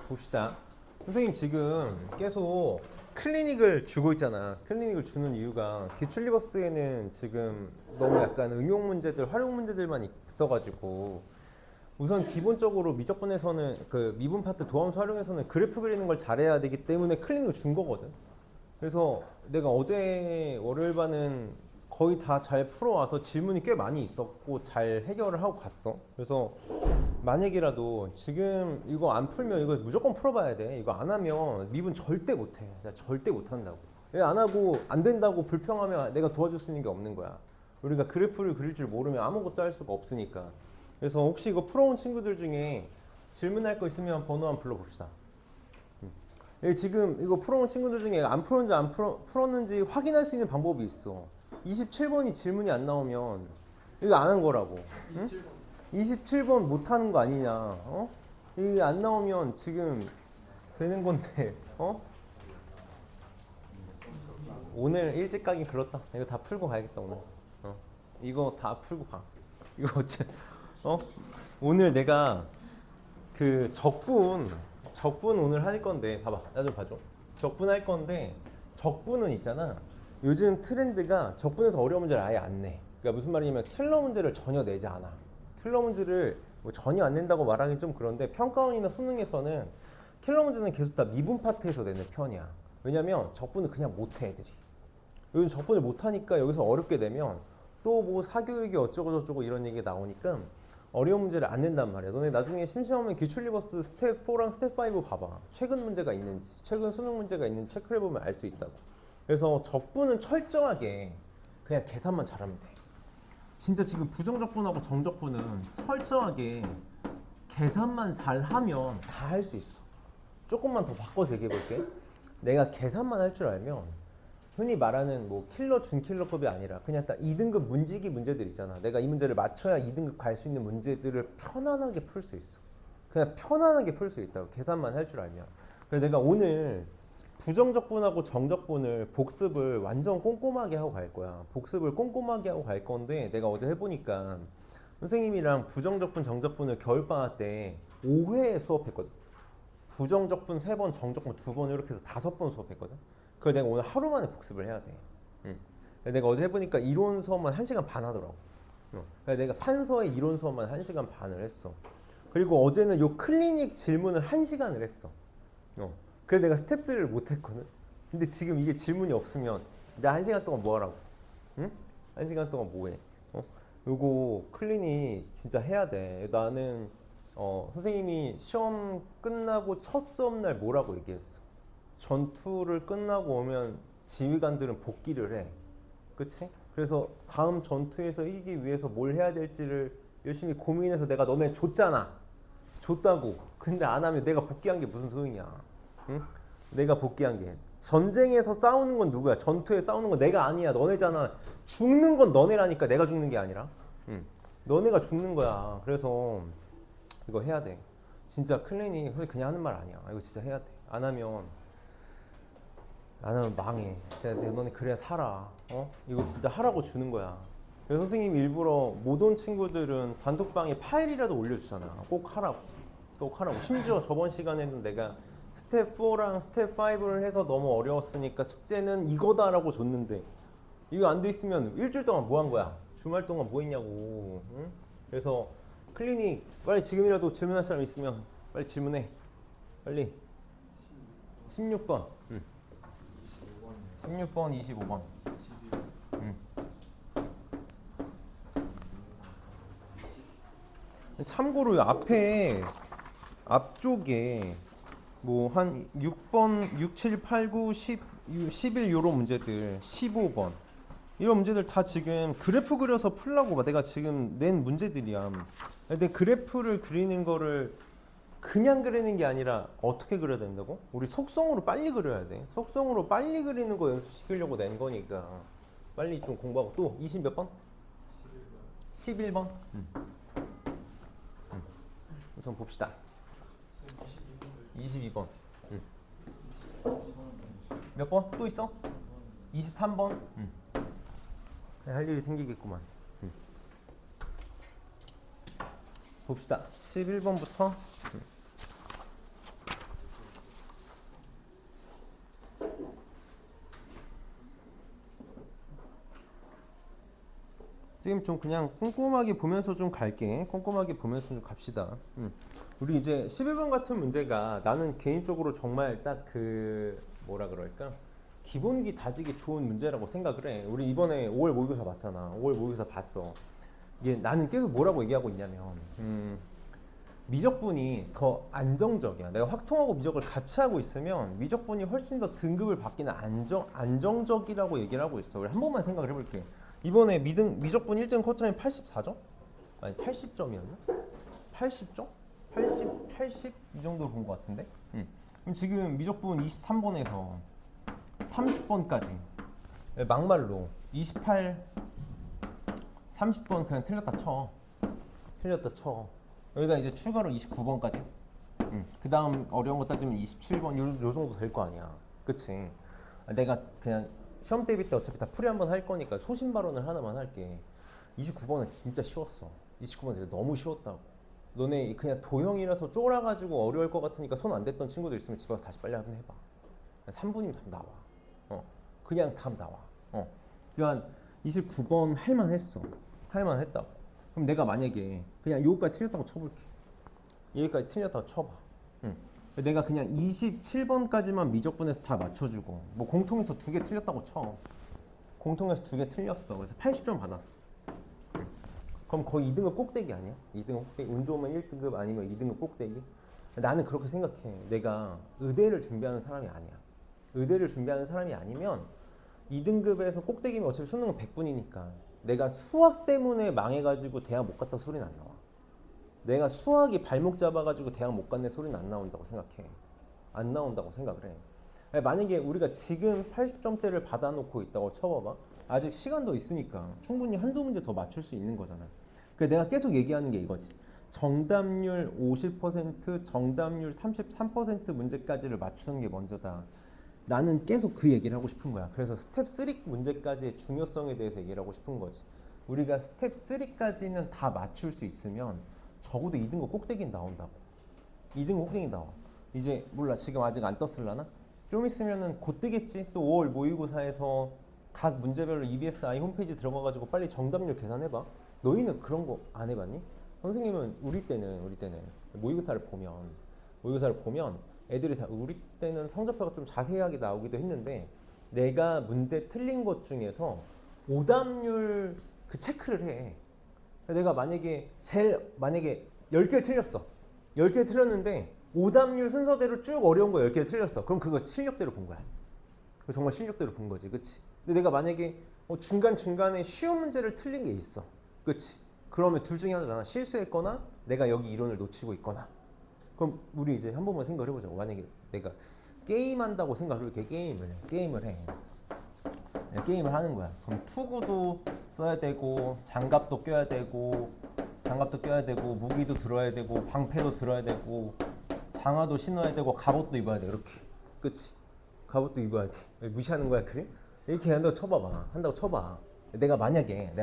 봅시다. 선생님 지금 계속 클리닉을 주고 있잖아. 클리닉을 주는 이유가 기출리버스에는 지금 너무 약간 응용 문제들, 활용 문제들만 있어가지고 우선 기본적으로 미적분에서는 그 미분 파트 도함수 활용해서는 그래프 그리는 걸 잘해야 되기 때문에 클리닉을 준 거거든. 그래서 내가 어제 월요일반은 거의 다 잘 풀어와서 질문이 꽤 많이 있었고 잘 해결을 하고 갔어. 그래서 만약이라도 지금 이거 안 풀면 이거 무조건 풀어봐야 돼. 이거 안 하면 미분 절대 못해. 진짜 절대 못한다고. 왜 안 하고 안 된다고 불평하면 내가 도와줄 수 있는 게 없는 거야. 우리가 그래프를 그릴 줄 모르면 아무것도 할 수가 없으니까. 그래서 혹시 이거 풀어온 친구들 중에 질문할 거 있으면 번호 한번 불러봅시다. 지금 이거 풀어온 친구들 중에 안 풀었는지 안 풀었는지 확인할 수 있는 방법이 있어. 27번이 질문이 안 나오면 이거 안 한 거라고. 응? 27번 못 하는 거 아니냐. 어? 이게 안 나오면 지금 되는 건데. 어? 오늘 일찍 가긴 그렇다. 이거 다 풀고 가야겠다 오늘. 어? 이거 다 풀고 가. 이거 어째? 어? 오늘 내가 그 적분 오늘 할 건데 봐봐. 나 좀 봐줘. 적분 할 건데 적분은 있잖아. 요즘 트렌드가 적분에서 어려운 문제를 아예 안 내. 그러니까 무슨 말이냐면 킬러 문제를 전혀 내지 않아. 킬러 문제를 뭐 전혀 안 낸다고 말하기 좀 그런데 평가원이나 수능에서는 킬러 문제는 계속 다 미분 파트에서 내는 편이야. 왜냐면 적분을 그냥 못해 애들이. 요즘 적분을 못하니까 여기서 어렵게 되면 또 뭐 사교육이 어쩌고 저쩌고 이런 얘기가 나오니까 어려운 문제를 안 낸단 말이야. 너네 나중에 심심하면 기출리버스 스텝 4랑 스텝 5 봐봐. 최근 문제가 있는지, 최근 수능 문제가 있는지 체크를 해보면 알 수 있다고. 그래서 적분은 철저하게 그냥 계산만 잘하면 돼. 진짜 지금 부정적분하고 정적분은 철저하게 계산만 잘하면 다 할 수 있어. 조금만 더 바꿔서 얘기해 볼게. 내가 계산만 할 줄 알면 흔히 말하는 뭐 킬러 준킬러급이 아니라 그냥 딱 2등급 문지기 문제들 있잖아. 내가 이 문제를 맞춰야 2등급 갈 수 있는 문제들을 편안하게 풀 수 있어. 그냥 편안하게 풀 수 있다고. 계산만 할 줄 알면. 그래서 내가 오늘 부정적분하고 정적분을 복습을 완전 꼼꼼하게 하고 갈 거야. 복습을 꼼꼼하게 하고 갈 건데 내가 어제 해보니까 선생님이랑 부정적분, 정적분을 겨울방학 때 5회 수업했거든. 부정적분 3번, 정적분 2번 이렇게 해서 5번 수업했거든. 그걸 내가 오늘 하루 만에 복습을 해야 돼. 응. 내가 어제 해보니까 이론 수업만 1시간 반 하더라고. 그래서 내가 판서의 이론 수업만 1시간 반을 했어. 그리고 어제는 요 클리닉 질문을 1시간을 했어. 그래서 내가 스텝 3를 못 했거든. 근데 지금 이게 질문이 없으면 나 1시간 동안 뭐 하라고? 응? 1시간 동안 뭐 해? 요거 클리닉 진짜 해야 돼. 나는 선생님이 시험 끝나고 첫 수업날 뭐라고 얘기했어? 전투를 끝나고 오면 지휘관들은 복귀를 해. 그치? 그래서 다음 전투에서 이기기 위해서 뭘 해야 될지를 열심히 고민해서 내가 너네 줬잖아. 줬다고. 근데 안 하면 내가 복귀한 게 무슨 소용이야. 응? 내가 복귀한 게. 전쟁에서 싸우는 건 누구야? 전투에 싸우는 건 내가 아니야. 너네잖아. 죽는 건 너네라니까 내가 죽는 게 아니라. 응. 너네가 죽는 거야. 그래서 이거 해야 돼. 진짜 클린이 그냥 하는 말 아니야. 이거 진짜 해야 돼. 안 하면 망해. 진짜 너네 그래야 살아. 이거 진짜 하라고 주는 거야. 그래서 선생님이 일부러 못 온 친구들은 단톡방에 파일이라도 올려주잖아. 꼭 하라고. 꼭 하라고. 심지어 저번 시간에는 내가 스텝 4랑 스텝 5를 해서 너무 어려웠으니까 숙제는 이거다라고 줬는데 이거 안 돼 있으면 일주일 동안 뭐 한 거야? 주말 동안 뭐 했냐고. 응? 그래서 클리닉 빨리 지금이라도 질문할 사람 있으면 빨리 질문해. 빨리. 16번. 16번, 25번. 참고로 앞쪽에 뭐 한 6번, 6, 7, 8, 9, 10, 11 요런 문제들, 15번 이런 문제들 다 지금 그래프 그려서 풀라고 봐. 내가 지금 낸 문제들이야. 근데 그래프를 그리는 거를 그냥 그리는 게 아니라 어떻게 그려야 된다고? 우리 속성으로 빨리 그려야 돼. 속성으로 빨리 그리는 거 연습시키려고 낸 거니까 빨리 좀 공부하고. 또 20 몇 번? 11번? 우선 봅시다. 22번. 몇 번? 또 있어? 23번? 할 일이 생기겠구만. 봅시다. 11번부터 지금 좀 그냥 꼼꼼하게 보면서 좀 갈게. 꼼꼼하게 보면서 좀 갑시다. 우리 이제 11번 같은 문제가 나는 개인적으로 정말 딱 그 뭐라 그럴까? 기본기 다지기 좋은 문제라고 생각을 해. 우리 이번에 5월 모의고사 봤잖아. 5월 모의고사 봤어. 이게 나는 계속 뭐라고 얘기하고 있냐면 미적분이 더 안정적이야. 내가 확통하고 미적을 같이 하고 있으면 미적분이 훨씬 더 등급을 받기는 안정적이라고 얘기를 하고 있어. 우리 한 번만 생각을 해볼게. 이번에 미적분 1등 커트라인 84점? 아니 80점이었나? 80점? 80 이 정도 본 것 같은데? 그럼 지금 미적분 23번에서 30번까지 막말로 28, 30번 그냥 틀렸다 쳐. 틀렸다 쳐. 여기다 이제 추가로 29번까지. 그 다음 어려운 거 따지면 27번 요 정도 될 거 아니야. 그치? 내가 그냥 시험 대비 때 어차피 다 풀이 한번 할 거니까 소신 발언을 하나만 할게. 29번은 진짜 쉬웠어. 29번 진짜 너무 쉬웠다고. 너네 그냥 도형이라서 쫄아가지고 어려울 것 같으니까 손 안 댔던 친구들 있으면 집에 가서 다시 빨리 한번 해봐. 3분이면 답 나와. 그냥 답 나와. 그러니까 29번 할만했어. 할만했다고. 그럼 내가 만약에 그냥 여기까지 틀렸다고 쳐볼게. 여기까지 틀렸다고 쳐봐. 내가 그냥 27번까지만 미적분에서 다 맞춰주고 뭐 공통에서 2개 틀렸다고 쳐. 공통에서 2개 틀렸어. 그래서 80점 받았어. 그럼 거의 2등급 꼭대기 아니야? 2등급 꼭대기. 운 좋으면 1등급 아니면 2등급 꼭대기. 나는 그렇게 생각해. 내가 의대를 준비하는 사람이 아니야. 의대를 준비하는 사람이 아니면 2등급에서 꼭대기면 어차피 수능은 100분이니까 내가 수학 때문에 망해가지고 대학 못 갔다 소리는 안 나와. 내가 수학이 발목 잡아가지고 대학 못 갔네 소리는 안 나온다고 생각해. 안 나온다고 생각을 해. 만약에 우리가 지금 80점대를 받아놓고 있다고 쳐봐봐. 아직 시간도 있으니까 충분히 한두 문제 더 맞출 수 있는 거잖아. 그러니까 내가 계속 얘기하는 게 이거지. 정답률 50%, 정답률 33% 문제까지를 맞추는 게 먼저다. 나는 계속 그 얘기를 하고 싶은 거야. 그래서 스텝 3 문제까지의 중요성에 대해서 얘기를 하고 싶은 거지. 우리가 스텝 3까지는 다 맞출 수 있으면 적어도 2등급 꼭대기는 나온다고. 2등급 꼭대기 나와. 이제 몰라 지금 아직 안 떴을라나? 좀 있으면은 곧 뜨겠지. 또 5월 모의고사에서 각 문제별로 EBSI 홈페이지 들어가가지고 빨리 정답률 계산해봐. 너희는 그런 거 안 해봤니? 선생님은 우리 때는 모의고사를 보면 애들이 다 우리 때는 성적표가 좀 자세하게 나오기도 했는데 내가 문제 틀린 것 중에서 오답률 그 체크를 해. 내가 만약에 10개 틀렸어. 10개 틀렸는데 오답률 순서대로 쭉 어려운 거 10개 틀렸어. 그럼 그거 실력대로 본 거야. 정말 실력대로 본 거지. 그치? 근데 내가 만약에 중간중간에 쉬운 문제를 틀린 게 있어. 그치? 그러면 둘 중에 하나잖아. 실수했거나 내가 여기 이론을 놓치고 있거나. 그럼 우리 이제 한 번만 생각을 해보자고. 만약에 내가 게임한다고 생각을 해. 게임을 해. 게임을 하는 거야. 그럼 투구도 써야 되고 장갑도 껴야 되고 무기도 들어야 되고 방패도 들어야 되고 장화도 신어야 되고 갑옷도 입어야 돼. 이렇게. 그치? 갑옷도 입어야 돼. 무시하는 거야 그래? 이렇게 한다고 쳐봐. 내가 만약에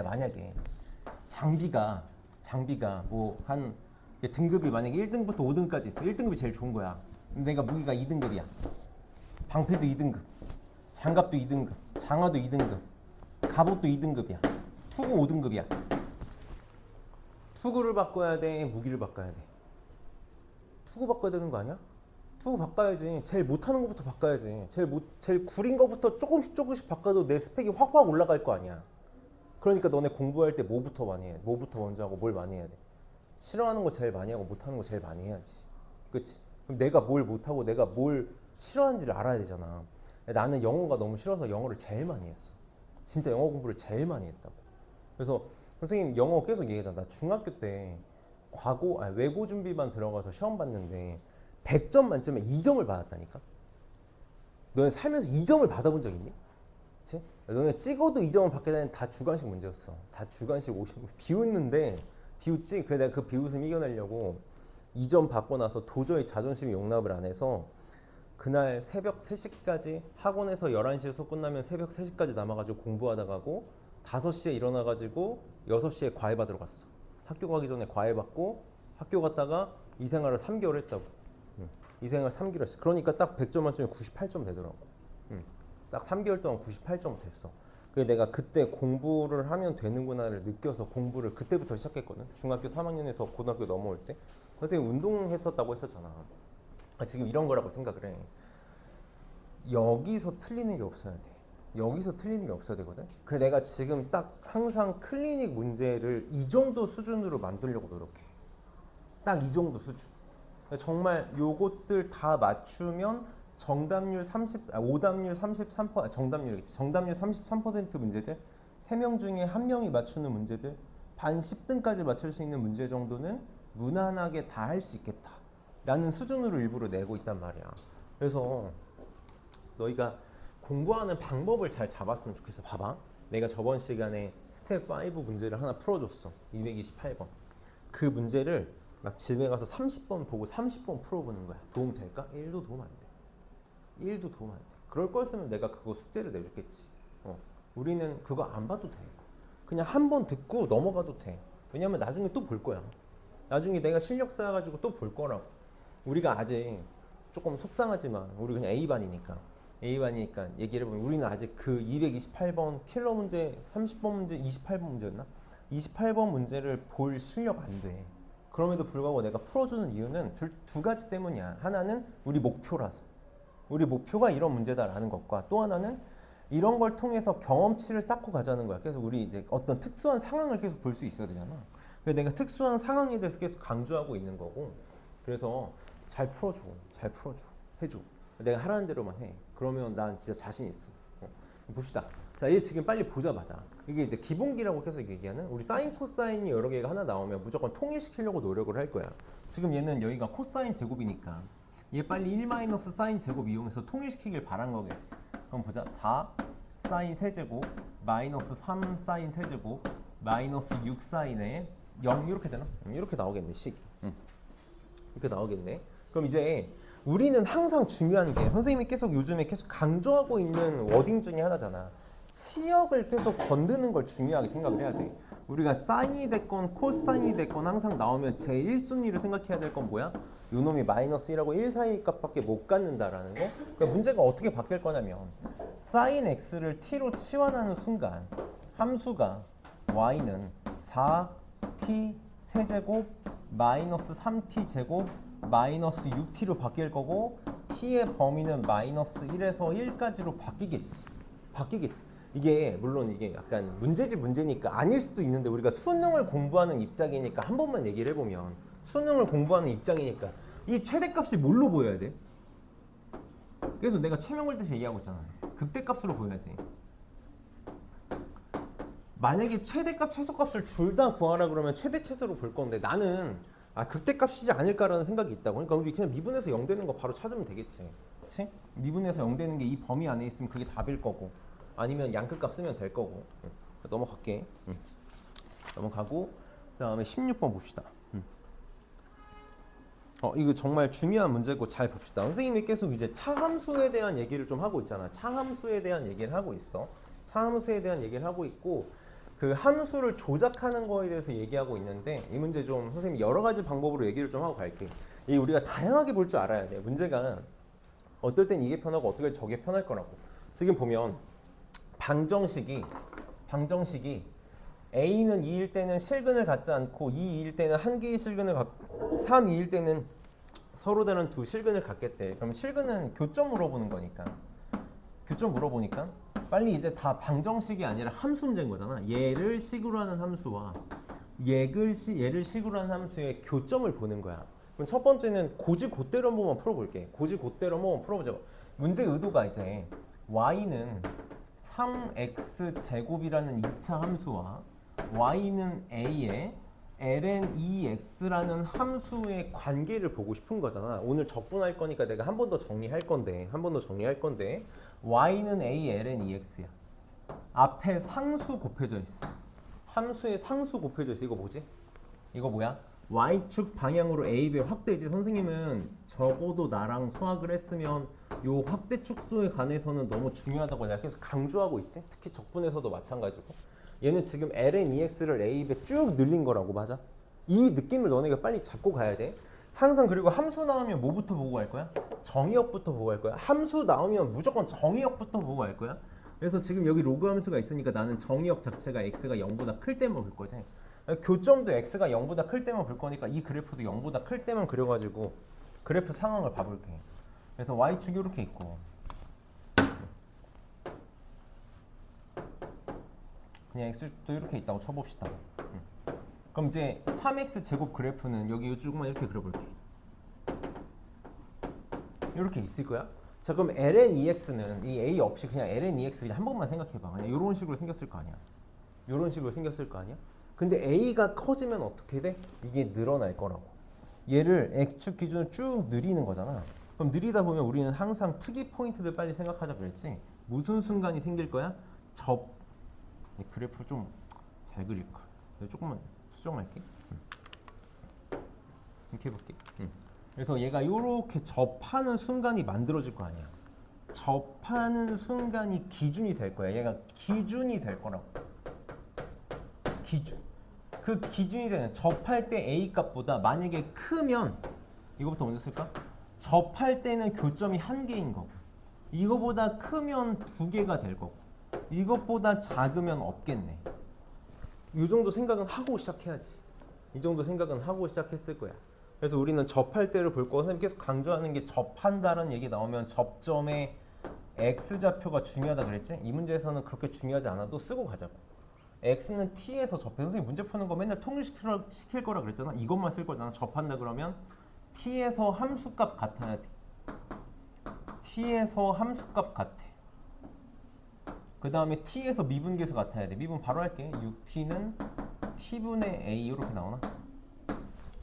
장비가 뭐 한 등급이 만약에 1등부터 5등까지 있어. 1등급이 제일 좋은 거야. 내가 무기가 2등급이야. 방패도 2등급, 장갑도 2등급, 장화도 2등급, 갑옷도 2등급이야. 투구 5등급이야. 투구를 바꿔야 돼, 무기를 바꿔야 돼. 투구 바꿔야 되는 거 아니야? 투구 바꿔야지. 제일 못하는 것부터 바꿔야지. 제일 구린 것부터 조금씩 바꿔도 내 스펙이 확 올라갈 거 아니야. 그러니까 너네 공부할 때 뭐부터 많이 해? 뭐부터 먼저 하고 뭘 많이 해야 돼? 싫어하는 거 제일 많이 하고 못하는 거 제일 많이 해야지. 그치? 그럼 내가 뭘 못하고 내가 뭘 싫어하는지를 알아야 되잖아. 나는 영어가 너무 싫어서 영어를 제일 많이 했어. 진짜 영어 공부를 제일 많이 했다고. 그래서 선생님 영어 계속 얘기하잖아. 나 중학교 때 외고 준비반 들어가서 시험 봤는데 100점 만점에 2점을 받았다니까? 너네 살면서 2점을 받아본 적 있니? 그치? 너네 찍어도 2점을 받게 되는 다 주관식 문제였어. 다 주관식 50. 비웃지? 그래 내가 그 비웃음 이겨내려고 2점 받고 나서 도저히 자존심이 용납을 안 해서 그날 새벽 3시까지 학원에서 11시에 수업 끝나면 새벽 3시까지 남아가지고 공부하다 가고 5시에 일어나가지고 6시에 과외 받으러 갔어. 학교 가기 전에 과외 받고 학교 갔다가 이 생활을 3개월 했다고. 이 생활 3개월 했어. 그러니까 딱 100점 만점에 98점 되더라고. 딱 3개월 동안 98점 됐어. 그래서 내가 그때 공부를 하면 되는구나를 느껴서 공부를 그때부터 시작했거든. 중학교 3학년에서 고등학교 넘어올 때 선생님 운동했었다고 했었잖아. 지금 이런 거라고 생각을 해. 여기서 틀리는 게 없어야 돼. 여기서 틀리는 게 없어야 되거든. 그래서 내가 지금 딱 항상 클리닉 문제를 이 정도 수준으로 만들려고 노력해. 딱 이 정도 수준. 정말 요것들 다 맞추면 정답률 오답률 33%, 정답률이겠지. 정답률 33% 문제들, 3명 중에 1명이 맞추는 문제들, 반 10등까지 맞출 수 있는 문제 정도는 무난하게 다 할 수 있겠다. 라는 수준으로 일부러 내고 있단 말이야. 그래서 너희가 공부하는 방법을 잘 잡았으면 좋겠어. 봐봐. 내가 저번 시간에 스텝 5 문제를 하나 풀어줬어. 228번. 그 문제를 막 집에 가서 30번 보고 30번 풀어보는 거야. 도움 될까? 1도 도움 안 돼. 1도 도움 안 돼. 그럴 거였으면 내가 그거 숙제를 내줬겠지. 우리는 그거 안 봐도 돼. 그냥 한 번 듣고 넘어가도 돼. 왜냐면 나중에 또 볼 거야. 나중에 내가 실력 쌓아가지고 또 볼 거라고. 우리가 아직 조금 속상하지만 우리 그냥 A반이니까 얘기를 해보면 우리는 아직 그 228번 킬러 문제 30번 문제 28번 문제였나? 28번 문제를 볼 실력 안 돼. 그럼에도 불구하고 내가 풀어주는 이유는 두 가지 때문이야. 하나는 우리 목표라서. 우리 목표가 이런 문제다라는 것과 또 하나는 이런 걸 통해서 경험치를 쌓고 가자는 거야. 그래서 우리 이제 어떤 특수한 상황을 계속 볼 수 있어야 되잖아. 그래서 내가 특수한 상황에 대해서 계속 강조하고 있는 거고. 그래서 잘 풀어줘. 해줘. 내가 하라는 대로만 해. 그러면 난 진짜 자신 있어. 봅시다. 자, 얘 지금 빨리 보자마자 이게 이제 기본기라고 계속 얘기하는 우리 사인 코사인이 여러 개가 하나 나오면 무조건 통일시키려고 노력을 할 거야. 지금 얘는 여기가 코사인 제곱이니까 얘 빨리 1 마이너스 사인 제곱 이용해서 통일시키길 바란 거겠지. 그럼 보자. 4 사인 세제곱 마이너스 3 사인 세제곱 마이너스 6 사인에 0 이렇게 되나? 이렇게 나오겠네. 식. 이렇게 나오겠네. 그럼 이제 우리는 항상 중요한 게 선생님이 계속 요즘에 계속 강조하고 있는 워딩 중에 하나잖아. 치역을 계속 건드는 걸 중요하게 생각을 해야 돼. 우리가 사인이 됐건 코사인이 됐건 항상 나오면 제1순위로 생각해야 될 건 뭐야? 요 놈이 마이너스 1하고 1 사이 값밖에 못 갖는다라는 거. 그러니까 문제가 어떻게 바뀔 거냐면 사인 x를 t로 치환하는 순간 함수가 y는 4t 세제곱 마이너스 3t 제곱 마이너스 6t로 바뀔 거고 t의 범위는 마이너스 1에서 1까지로 바뀌겠지. 이게 물론 이게 약간 문제니까 아닐 수도 있는데 우리가 수능을 공부하는 입장이니까 한 번만 얘기를 해보면 수능을 공부하는 입장이니까 이 최대값이 뭘로 보여야 돼? 그래서 내가 최명을 뜻이 얘기하고 있잖아. 극대값으로 보여야지. 만약에 최대값, 최소값을 둘 다 구하라 그러면 최대, 최소로 볼 건데 나는 극대값이지 않을까라는 생각이 있다고. 그러니까 우리 그냥 미분에서 0 되는 거 바로 찾으면 되겠지. 그치? 미분에서 0 되는 게 이 범위 안에 있으면 그게 답일 거고 아니면 양끝값 쓰면 될 거고. 넘어갈게. 넘어가고 그 다음에 16번 봅시다. 이거 정말 중요한 문제고 잘 봅시다. 선생님이 계속 이제 차함수에 대한 얘기를 좀 하고 있잖아. 차함수에 대한 얘기를 하고 있어. 차함수에 대한 얘기를 하고 있고 그 함수를 조작하는 거에 대해서 얘기하고 있는데 이 문제 좀 선생님이 여러 가지 방법으로 얘기를 좀 하고 갈게. 이 우리가 다양하게 볼 줄 알아야 돼. 문제가 어떨 땐 이게 편하고 어떨 땐 저게 편할 거라고. 지금 보면 방정식이 A는 2일 때는 실근을 갖지 않고 2일 때는 한 개의 실근을 갖고 3, 2일 때는 서로 다른 두 실근을 갖겠대. 그럼 실근은 교점 물어보는 거니까. 교점 물어보니까 빨리 이제 다 방정식이 아니라 함수 문제인 거잖아. 얘를 식으로 하는 함수와 얘를 식으로 하는 함수의 교점을 보는 거야. 그럼 첫 번째는 고지고대로 한 번만 풀어볼게. 고지고대로 한 번만 풀어보자고. 문제 의도가 이제 y는 3x 제곱이라는 2차 함수와 y는 a에 ln 2x라는 함수의 관계를 보고 싶은 거잖아. 오늘 적분할 거니까 내가 한 번 더 정리할 건데 y는 a ln 2x야. 앞에 상수 곱해져 있어. 함수의 상수 곱해져 있어. 이거 뭐지? 이거 뭐야? y축 방향으로 a배 확대지. 선생님은 적어도 나랑 수학을 했으면 요 확대 축소에 관해서는 너무 중요하다고 내가 계속 강조하고 있지. 특히 적분에서도 마찬가지고. 얘는 지금 ln 2x를 a배 쭉 늘린 거라고. 맞아? 이 느낌을 너네가 빨리 잡고 가야 돼. 항상. 그리고 함수 나오면 뭐부터 보고 갈 거야? 정의역부터 보고 갈 거야. 함수 나오면 무조건 정의역부터 보고 갈 거야. 그래서 지금 여기 로그 함수가 있으니까 나는 정의역 자체가 x가 0보다 클 때만 볼 거지. 교점도 x가 0보다 클 때만 볼 거니까 이 그래프도 0보다 클 때만 그려가지고 그래프 상황을 봐볼게. 그래서 y축이 이렇게 있고 그냥 x축도 이렇게 있다고 쳐봅시다. 그럼 이제 3x 제곱 그래프는 여기 조금만 이렇게 그려볼게. 이렇게 있을 거야. 자, 그럼 ln2x는 이 a 없이 그냥 ln2x 그냥 한 번만 생각해봐. 그냥 이런 식으로 생겼을 거 아니야. 이런 식으로 생겼을 거 아니야. 근데 a가 커지면 어떻게 돼? 이게 늘어날 거라고. 얘를 x축 기준으로 쭉 늘리는 거잖아. 그럼 늘리다 보면 우리는 항상 특이 포인트들 빨리 생각하자 그랬지. 무슨 순간이 생길 거야? 그래프 좀 잘 그릴 걸. 조금만 수정할게. 이렇게 해볼게. 그래서 얘가 이렇게 접하는 순간이 만들어질 거 아니야. 접하는 순간이 기준이 될 거야. 얘가 기준이 될 거라고. 기준. 그 기준이 되는 접할 때 A 값보다 만약에 크면 이거부터 먼저 쓸까? 접할 때는 교점이 한 개인 거고 이거보다 크면 두 개가 될 거고 이것보다 작으면 없겠네. 이 정도 생각은 하고 시작해야지. 이 정도 생각은 하고 시작했을 거야. 그래서 우리는 접할 때를 볼 거고 선생님 계속 강조하는 게 접한다는 얘기 나오면 접점의 x좌표가 중요하다 그랬지? 이 문제에서는 그렇게 중요하지 않아도 쓰고 가자고. x는 t에서 접해. 선생님 문제 푸는 거 맨날 통일시킬 거라 그랬잖아. 이것만 쓸 거잖아. 접한다 그러면 t에서 함수값 같아야 돼. t에서 함수값 같아. 그 다음에 t에서 미분계수 같아야 돼. 미분 바로 할게. 6t는 t분의 a 이렇게 나오나?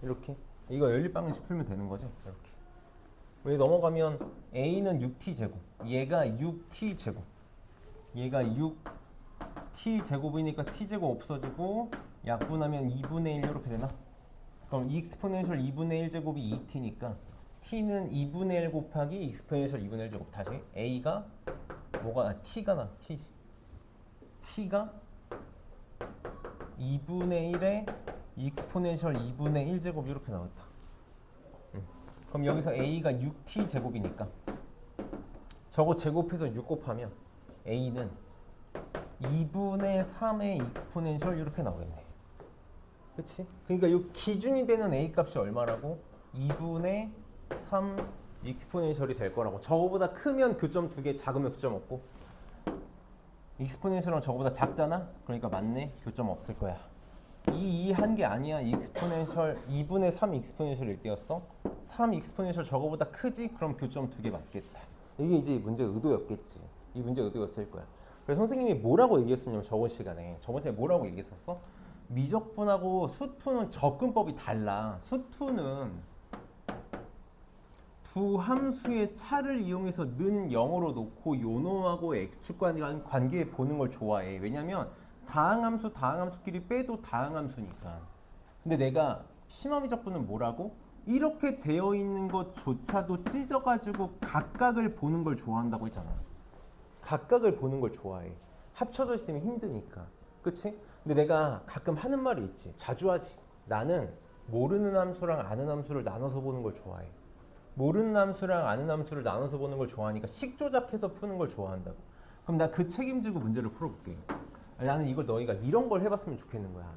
이렇게. 이거 연립방정식 풀면 되는 거지. 이렇게. 여기 넘어가면 a는 6t제곱. 얘가 6t제곱. 얘가 6t제곱이니까 t제곱 없어지고 약분하면 2분의 1 이렇게 되나? 그럼 익스포넨셜 2분의 1제곱이 2t니까 t는 2분의 1 곱하기 익스포넨셜 2분의 1제곱. 다시 a가 뭐가 t가 나 t지. t가 2분의 1에 익스포넨셜 2분의 1제곱 이렇게 나왔다. 그럼 여기서 a가 6t 제곱이니까 저거 제곱해서 6 곱하면 a는 2분의 3의 익스포넨셜 이렇게 나오겠네. 그치? 그러니까 이 기준이 되는 a 값이 얼마라고? 2분의 3 익스포넨셜이 될 거라고. 저거보다 크면 교점 2개, 작으면 교점 없고 익스포넨셜은 저거보다 작잖아? 그러니까 맞네. 교점 없을 거야. 이 한 게 아니야. 익스포넨셜 2분의 3 익스포넨셜일 때였어. 3 익스포넨셜 저거보다 크지? 그럼 교점 2개 맞겠다. 이게 이제 이 문제의 의도였겠지. 이 문제의 의도였을 거야. 그래서 선생님이 뭐라고 얘기했었냐면 저번 시간에 뭐라고 얘기했었어? 미적분하고 수투는 접근법이 달라. 수투는 두 함수의 차를 이용해서 는 0으로 놓고 요놈하고 x축 간의 관계에 보는 걸 좋아해. 왜냐면 다항함수끼리 빼도 다항함수니까. 근데 내가 심화미적분은 뭐라고? 이렇게 되어 있는 것조차도 찢어가지고 각각을 보는 걸 좋아한다고 했잖아. 각각을 보는 걸 좋아해. 합쳐져 있으면 힘드니까. 그치? 근데 내가 가끔 하는 말이 있지. 자주 하지. 나는 모르는 함수랑 아는 함수를 나눠서 보는 걸 좋아해. 모르는 함수랑 아는 함수를 나눠서 보는 걸 좋아하니까 식 조작해서 푸는 걸 좋아한다고. 그럼 나 그 책임지고 문제를 풀어볼게. 나는 이걸 너희가 이런 걸 해봤으면 좋겠는 거야.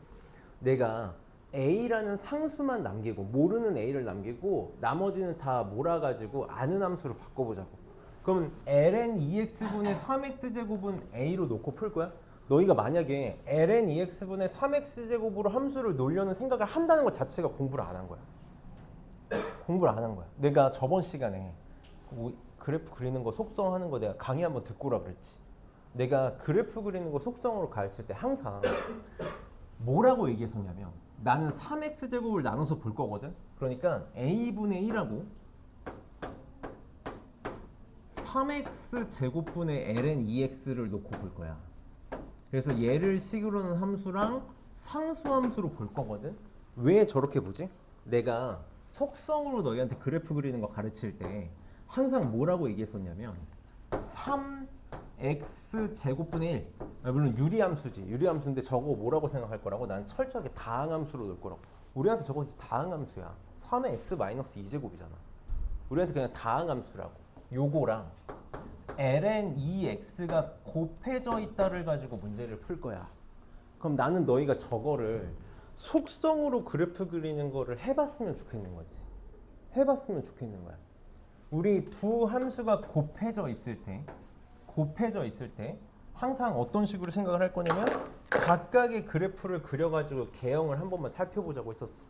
내가 a라는 상수만 남기고 모르는 a를 남기고 나머지는 다 몰아가지고 아는 함수로 바꿔보자고. 그럼 ln 2x분의 3x제곱은 a로 놓고 풀 거야? 너희가 만약에 ln 2x분의 3x제곱으로 함수를 놓으려는 생각을 한다는 것 자체가 공부를 안 한 거야. 공부를 안 한 거야. 내가 저번 시간에 그래프 그리는 거 속성하는 거 내가 강의 한번 듣고 오라 그랬지. 내가 그래프 그리는 거 속성으로 가르칠 때 항상 뭐라고 얘기했었냐면 나는 3x제곱을 나눠서 볼 거거든. 그러니까 a분의 1하고 3x제곱분의 ln 2x를 놓고 볼 거야. 그래서 얘를 식으로는 함수랑 상수함수로 볼 거거든. 왜 저렇게 보지? 내가 속성으로 너희한테 그래프 그리는 거 가르칠 때 항상 뭐라고 얘기했었냐면 3x제곱분의 1 물론 유리함수지. 유리함수인데 저거 뭐라고 생각할 거라고? 난 철저하게 다항함수로 넣을 거라고. 우리한테 저거 다항함수야. 3의 x 마이너스 2제곱이잖아. 우리한테 그냥 다항함수라고. 요거랑 ln 2x가 곱해져 있다를 가지고 문제를 풀 거야. 그럼 나는 너희가 저거를 속성으로 그래프 그리는 거를 해봤으면 좋겠는 거지. 해봤으면 좋겠는 거야. 우리 두 함수가 곱해져 있을 때 항상 어떤 식으로 생각을 할 거냐면 각각의 그래프를 그려가지고 개형을 한 번만 살펴보자고 했었어.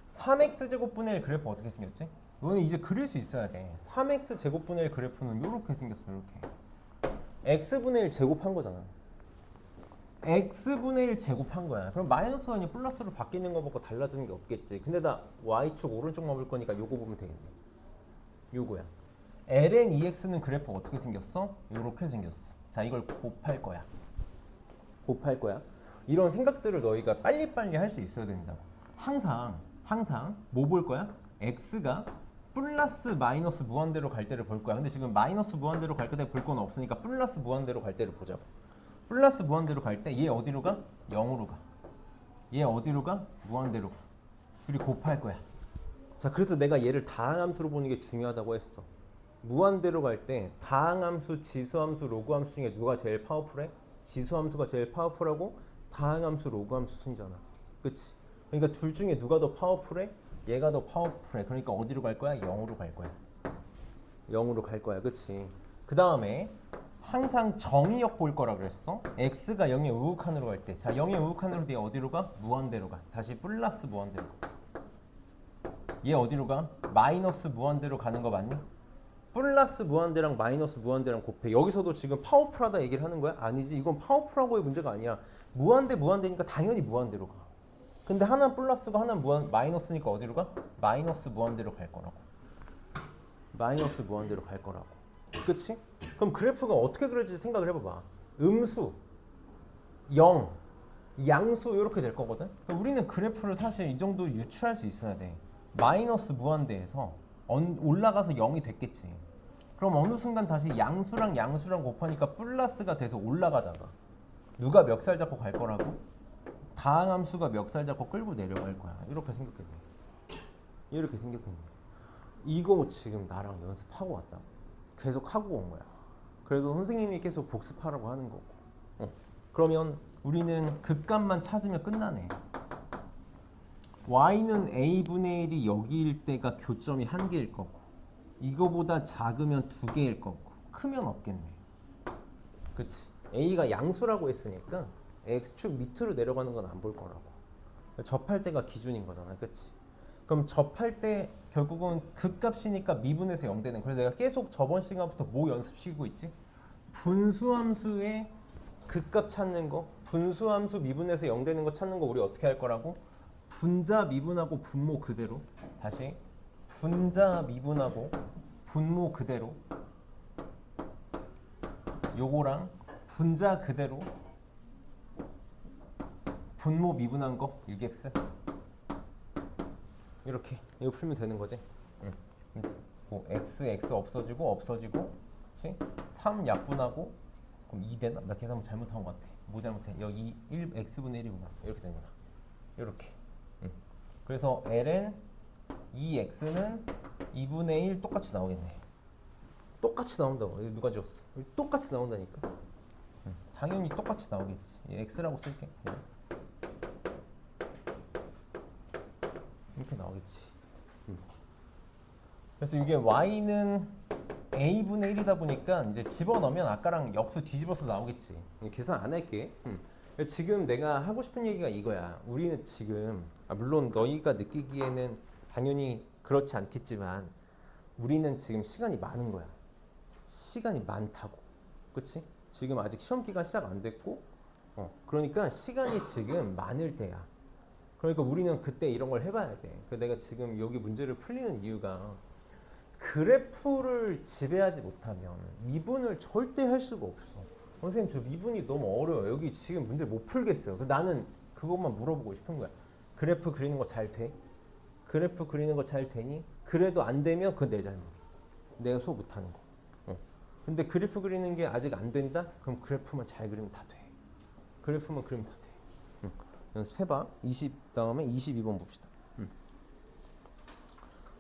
3x 제곱분의 1 그래프 어떻게 생겼지? 너는 이제 그릴 수 있어야 돼. 3x 제곱분의 1 그래프는 이렇게 생겼어. 이렇게 x분의 1 제곱한 거잖아. x분의 1 제곱한 거야. 그럼 마이너스 1이 플러스로 바뀌는 거 보고 달라지는 게 없겠지. 근데 나 y축 오른쪽만 볼 거니까 요거 보면 되겠네. 요거야. ln 2x는 그래프 어떻게 생겼어? 요렇게 생겼어. 자, 이걸 곱할 거야. 곱할 거야. 이런 생각들을 너희가 빨리빨리 할 수 있어야 된다고. 항상 뭐 볼 거야? x가 플러스 마이너스 무한대로 갈 때를 볼 거야. 근데 지금 마이너스 무한대로 갈 때 볼 건 없으니까 플러스 무한대로 갈 때를 보자고. 플러스 무한대로 갈 때 얘 어디로 가? 0으로 가. 얘 어디로 가? 무한대로 가. 둘이 곱할 거야. 자, 그래서 내가 얘를 다항함수로 보는 게 중요하다고 했어. 무한대로 갈 때 다항함수, 지수함수, 로그함수 중에 누가 제일 파워풀해? 지수함수가 제일 파워풀하고 다항함수, 로그함수 순이잖아. 그치? 그러니까 둘 중에 누가 더 파워풀해? 얘가 더 파워풀해. 그러니까 어디로 갈 거야? 0으로 갈 거야. 0으로 갈 거야. 그치? 그 다음에 항상 정의역 볼 거라 그랬어. x가 0의 우극한으로 갈 때. 자, 0의 우극한으로 얘 어디로 가? 무한대로 가. 다시 플러스 무한대로 가. 얘 어디로 가? 마이너스 무한대로 가는 거 맞니? 플러스 무한대랑 마이너스 무한대랑 곱해. 여기서도 지금 파워풀하다 얘기를 하는 거야? 아니지. 이건 파워풀하고의 문제가 아니야. 무한대니까 당연히 무한대로 가. 근데 하나는 플러스고 하나는 마이너스니까 어디로 가? 마이너스 무한대로 갈 거라고. 마이너스 무한대로 갈 거라고. 그치? 그럼 그래프가 어떻게 그려질지 생각을 해봐봐. 음수, 0, 양수 이렇게 될 거거든? 우리는 그래프를 사실 이 정도 유추할 수 있어야 돼. 마이너스 무한대에서 올라가서 0이 됐겠지. 그럼 어느 순간 다시 양수랑 곱하니까 플러스가 돼서 올라가다가 누가 멱살 잡고 갈 거라고? 다항함수가 멱살 잡고 끌고 내려갈 거야. 이렇게 생겼겠네. 이렇게 생겼겠네. 이거 지금 나랑 연습하고 왔다. 계속 하고 온 거야. 그래서 선생님이 계속 복습하라고 하는 거고. 그러면 우리는 극값만 찾으면 끝나네. y는 a분의 1이 여기일 때가 교점이 1개일 거고, 이거보다 작으면 2개일 거고, 크면 없겠네. 그치? a가 양수라고 했으니까 x축 밑으로 내려가는 건 안 볼 거라고. 접할 때가 기준인 거잖아. 그치? 그럼 접할 때 결국은 극값이니까 미분에서 0 되는. 그래서 내가 계속 저번 시간부터 뭐 연습시키고 있지? 분수함수의 극값 찾는 거, 분수함수 미분에서 0 되는 거 찾는 거 우리 어떻게 할 거라고? 분자 미분하고 분모 그대로. 다시 분자 미분하고 분모 그대로. 요거랑 분자 그대로 분모 미분한 거 6x 이렇게 이거 풀면 되는 거지. 뭐 x 없어지고 그치? 3 약분하고 그럼 2 되나? 나 계산 잘못한 것 같아. 뭐 잘못해? 여기 x분의 1이구나. 이렇게 되는구나. 이렇게. 그래서 ln 2x는 2분의 1 똑같이 나오겠네. 똑같이 나온다고. 누가 지었어? 똑같이 나온다니까. 당연히 똑같이 나오겠지. x라고 쓸게. 이렇게 나오겠지. 그래서 이게 y는 a분의 1이다 보니까 이제 집어넣으면 아까랑 역수 뒤집어서 나오겠지. 계산 안 할게. 지금 내가 하고 싶은 얘기가 이거야. 우리는 지금 물론 너희가 느끼기에는 당연히 그렇지 않겠지만 우리는 지금 시간이 많은 거야. 시간이 많다고. 그치? 지금 아직 시험 기간 시작 안 됐고 그러니까 시간이 지금 많을 때야. 그러니까 우리는 그때 이런 걸 해봐야 돼. 내가 지금 여기 문제를 풀리는 이유가 그래프를 지배하지 못하면 미분을 절대 할 수가 없어. 선생님 저 미분이 너무 어려워요. 여기 지금 문제 못 풀겠어요. 나는 그것만 물어보고 싶은 거야. 그래프 그리는 거 잘 돼? 그래프 그리는 거 잘 되니? 그래도 안 되면 그건 내 잘못. 내가 수업 못하는 거. 근데 그래프 그리는 게 아직 안 된다? 그럼 그래프만 잘 그리면 다 돼. 그래프만 그리면 다 돼. 연습해봐. 20 다음에 22번 봅시다.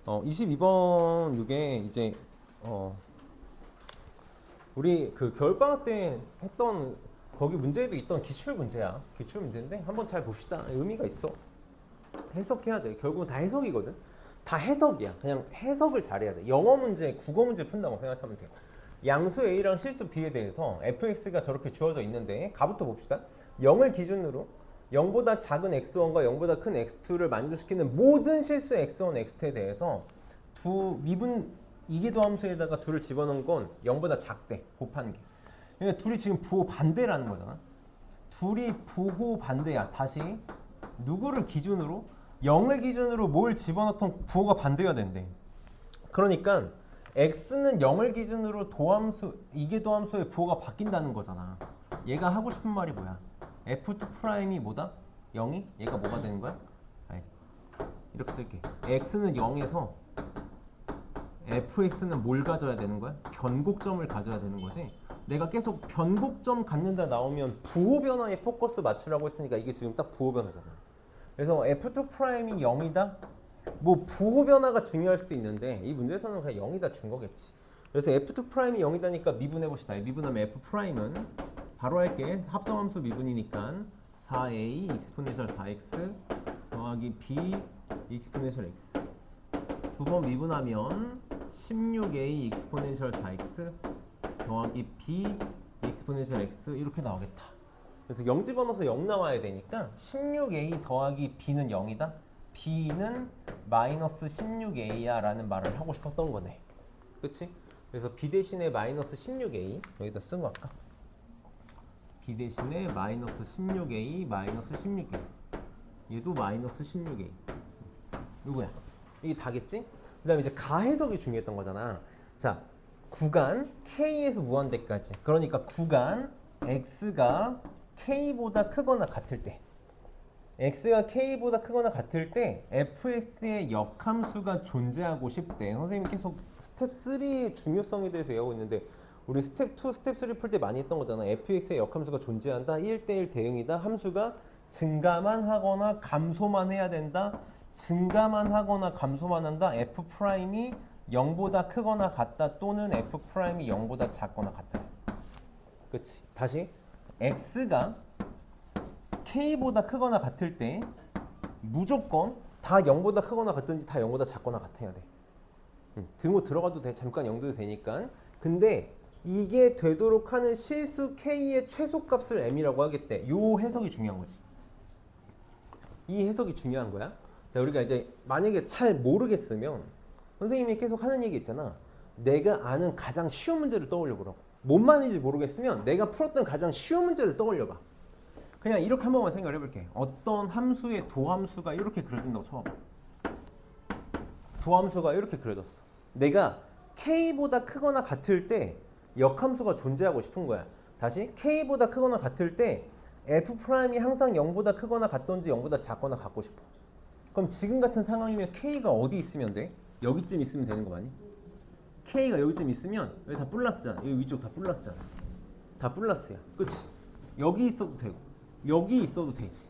22번 이게 이제 우리 그 겨울방학 때 했던 거기 문제에도 있던 기출 문제야. 기출 문제인데 한번 잘 봅시다. 의미가 있어. 해석해야 돼. 결국은 다 해석이거든. 다 해석이야. 그냥 해석을 잘해야 돼. 영어 문제, 국어 문제 푼다고 생각하면 돼요. 양수 A랑 실수 B에 대해서 fx가 저렇게 주어져 있는데 가부터 봅시다. 0을 기준으로 0보다 작은 x1과 0보다 큰 x2를 만족시키는 모든 실수 x1, x2에 대해서 두 미분 이계도 함수에다가 둘을 집어넣은 건 0보다 작대. 곱한 게. 그러니까 둘이 지금 부호 반대라는 거잖아. 둘이 부호 반대야. 다시 누구를 기준으로? 0을 기준으로 뭘 집어넣던 부호가 반대가 된대. 그러니까 x는 0을 기준으로 도함수, 이계도함수의 부호가 바뀐다는 거잖아. 얘가 하고 싶은 말이 뭐야? f2'이 뭐다? 0이? 얘가 뭐가 되는 거야? 아니, 이렇게 쓸게. x는 0에서 fx는 뭘 가져야 되는 거야? 변곡점을 가져야 되는 거지. 내가 계속 변곡점 갖는다 나오면 부호 변화에 포커스 맞추라고 했으니까 이게 지금 딱 부호 변화잖아. 그래서 f2'이 0이다? 뭐 부호 변화가 중요할 수도 있는데 이 문제에서는 그냥 0이다 준 거겠지. 그래서 f2'이 0이다니까 미분해 봅시다. 미분하면 f'은 바로 할게. 합성함수 미분이니까 4a 익스포넨셜 4x 더하기 b 익스포넨셜 x. 두 번 미분하면 16a 익스포넨셜 4x 더하기 b 익스포넨셜 x 이렇게 나오겠다. 그래서 0 집어넣어서 0 나와야 되니까 16a 더하기 b는 0이다. b는 마이너스 16a야 라는 말을 하고 싶었던 거네. 그치? 그래서 b 대신에 마이너스 16a 여기다 쓴 거 할까? b 대신에 마이너스 16a 마이너스 16a 얘도 마이너스 16a 누구야? 이게 다겠지? 그 다음에 이제 가해석이 중요했던 거잖아. 자, 구간 K에서 무한대까지. 그러니까 구간 X가 K보다 크거나 같을 때 X가 K보다 크거나 같을 때 fx의 역함수가 존재하고 싶대. 선생님이 계속 스텝 3의 중요성에 대해서 얘기하고 있는데 우리 스텝 2, 스텝 3 풀 때 많이 했던 거잖아. fx의 역함수가 존재한다. 1대1 대응이다. 함수가 증가만 하거나 감소만 해야 된다. 증가만 하거나 감소만 한다. f'이 0보다 크거나 같다 또는 f'이 0보다 작거나 같다. 그치? 다시 x가 k보다 크거나 같을 때 무조건 다 0보다 크거나 같든지 다 0보다 작거나 같아야 돼. 등호 들어가도 돼. 잠깐 0도 되니까. 근데 이게 되도록 하는 실수 k의 최소값을 m이라고 하겠대. 요 해석이 중요한 거지. 이 해석이 중요한 거야. 자, 우리가 이제 만약에 잘 모르겠으면 선생님이 계속 하는 얘기 있잖아. 내가 아는 가장 쉬운 문제를 떠올려 보라고. 뭔 말인지 모르겠으면 내가 풀었던 가장 쉬운 문제를 떠올려 봐. 그냥 이렇게 한 번만 생각을 해볼게. 어떤 함수의 도함수가 이렇게 그려진다고 쳐봐. 도함수가 이렇게 그려졌어. 내가 k보다 크거나 같을 때 역함수가 존재하고 싶은 거야. 다시 k보다 크거나 같을 때 f'이 항상 0보다 크거나 같던지 0보다 작거나 같고 싶어. 그럼 지금 같은 상황이면 k가 어디 있으면 돼? 여기쯤 있으면 되는 거 맞니? k가 여기쯤 있으면 여기 다 플러스잖아. 여기 위쪽 다 플러스잖아. 다 플러스야. 그치? 여기 있어도 되고 여기 있어도 되지.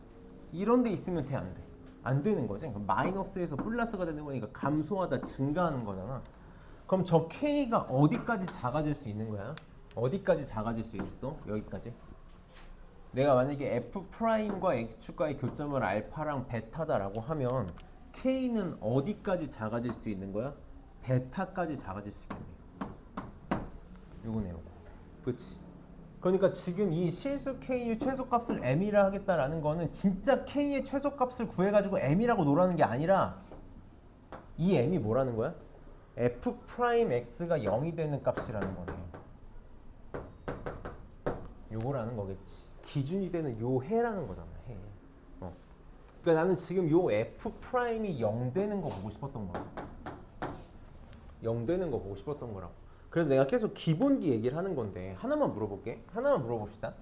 이런 데 있으면 돼, 안 돼? 안 되는 거지. 그러니까 마이너스에서 플러스가 되는 거니까 감소하다 증가하는 거잖아. 그럼 저 k가 어디까지 작아질 수 있는 거야? 어디까지 작아질 수 있어? 여기까지. 내가 만약에 f'과 x축과의 교점을 알파랑 베타다라고 하면 k는 어디까지 작아질 수 있는 거야? 베타까지 작아질 수 있겠네. 요거네, 요거. 그치? 그러니까 지금 이 실수 k의 최소값을 m이라 하겠다라는 거는 진짜 k의 최소값을 구해가지고 m이라고 놓으라는 게 아니라 이 m이 뭐라는 거야? f'x가 0이 되는 값이라는 거네. 요거라는 거겠지. 기준이 되는 요 해라는 거잖아. 해. 그러니까 나는 지금 요 f'이 0 되는 거 보고 싶었던 거야. 0 되는 거 보고 싶었던 거라고. 그래서 내가 계속 기본기 얘기를 하는 건데 하나만 물어볼게. 하나만 물어봅시다.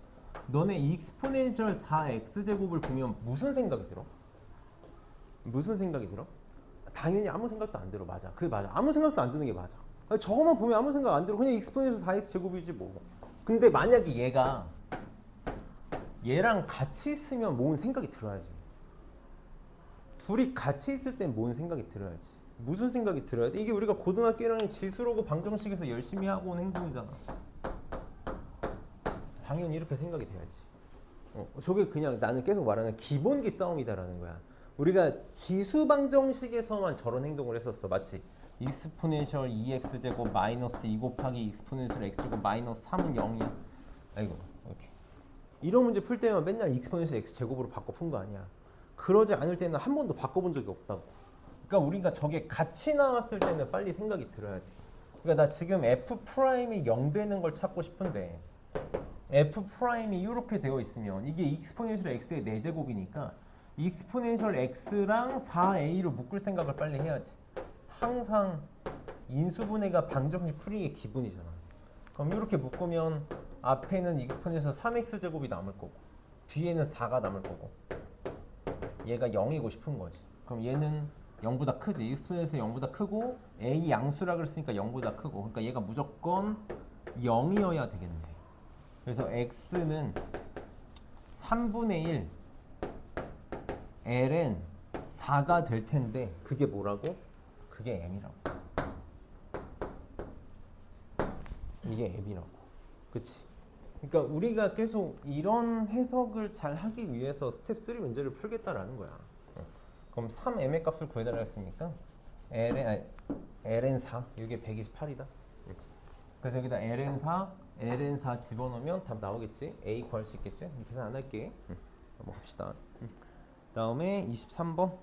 너네 익스포넨셜 4x제곱을 보면 무슨 생각이 들어? 무슨 생각이 들어? 당연히 아무 생각도 안 들어. 맞아. 그게 맞아. 아무 생각도 안 드는 게 맞아. 저거만 보면 아무 생각 안 들어. 그냥 익스포넨셜 4x제곱이지 뭐. 근데 만약에 얘랑 같이 있으면 뭔 생각이 들어야지. 둘이 같이 있을 땐 뭔 생각이 들어야지. 무슨 생각이 들어야 돼? 이게 우리가 고등학교 1학년 지수로고 방정식에서 열심히 하고 온 행동이잖아. 당연히 이렇게 생각이 돼야지. 저게 그냥 나는 계속 말하는 기본기 싸움이다라는 거야. 우리가 지수 방정식에서만 저런 행동을 했었어. 맞지? 익스포넨셜 2x제곱 마이너스 2 곱하기 익스포넨셜 x제곱 마이너스 3은 0이야. 아이고 이렇게. 이런 문제 풀 때만 맨날 익스포넨셜 x제곱으로 바꿔 푼 거 아니야. 그러지 않을 때는 한 번도 바꿔본 적이 없다고. 그러니까 우리가 저게 같이 나왔을 때는 빨리 생각이 들어야 돼. 그러니까 나 지금 f'이 0 되는 걸 찾고 싶은데 f'이 이렇게 되어 있으면 이게 익스포넨셜 x의 4제곱이니까 익스포넨셜 x랑 4a로 묶을 생각을 빨리 해야지. 항상 인수분해가 방정식 풀이의 기본이잖아. 그럼 이렇게 묶으면 앞에는 익스포넨셜 3x제곱이 남을 거고 뒤에는 4가 남을 거고 얘가 0이고 싶은 거지. 그럼 얘는 0보다 크지. 익스포넨셜 0보다 크고 a 양수라 그랬으니까 0보다 크고 그러니까 얘가 무조건 0이어야 되겠네. 그래서 x는 3분의 1 ln 4가 될 텐데 그게 뭐라고? 그게 m이라고. 이게 m이라고. 그치? 그러니까 우리가 계속 이런 해석을 잘 하기 위해서 스텝 3 문제를 풀겠다라는 거야. 그럼 3m의 값을 구해달라 했으니까 ln 4 이게 128이다. 그래서 여기다 ln 4 집어넣으면 답 나오겠지? a 구할 수 있겠지? 계산 안 할게. 넘어갑시다. 다음에 23번.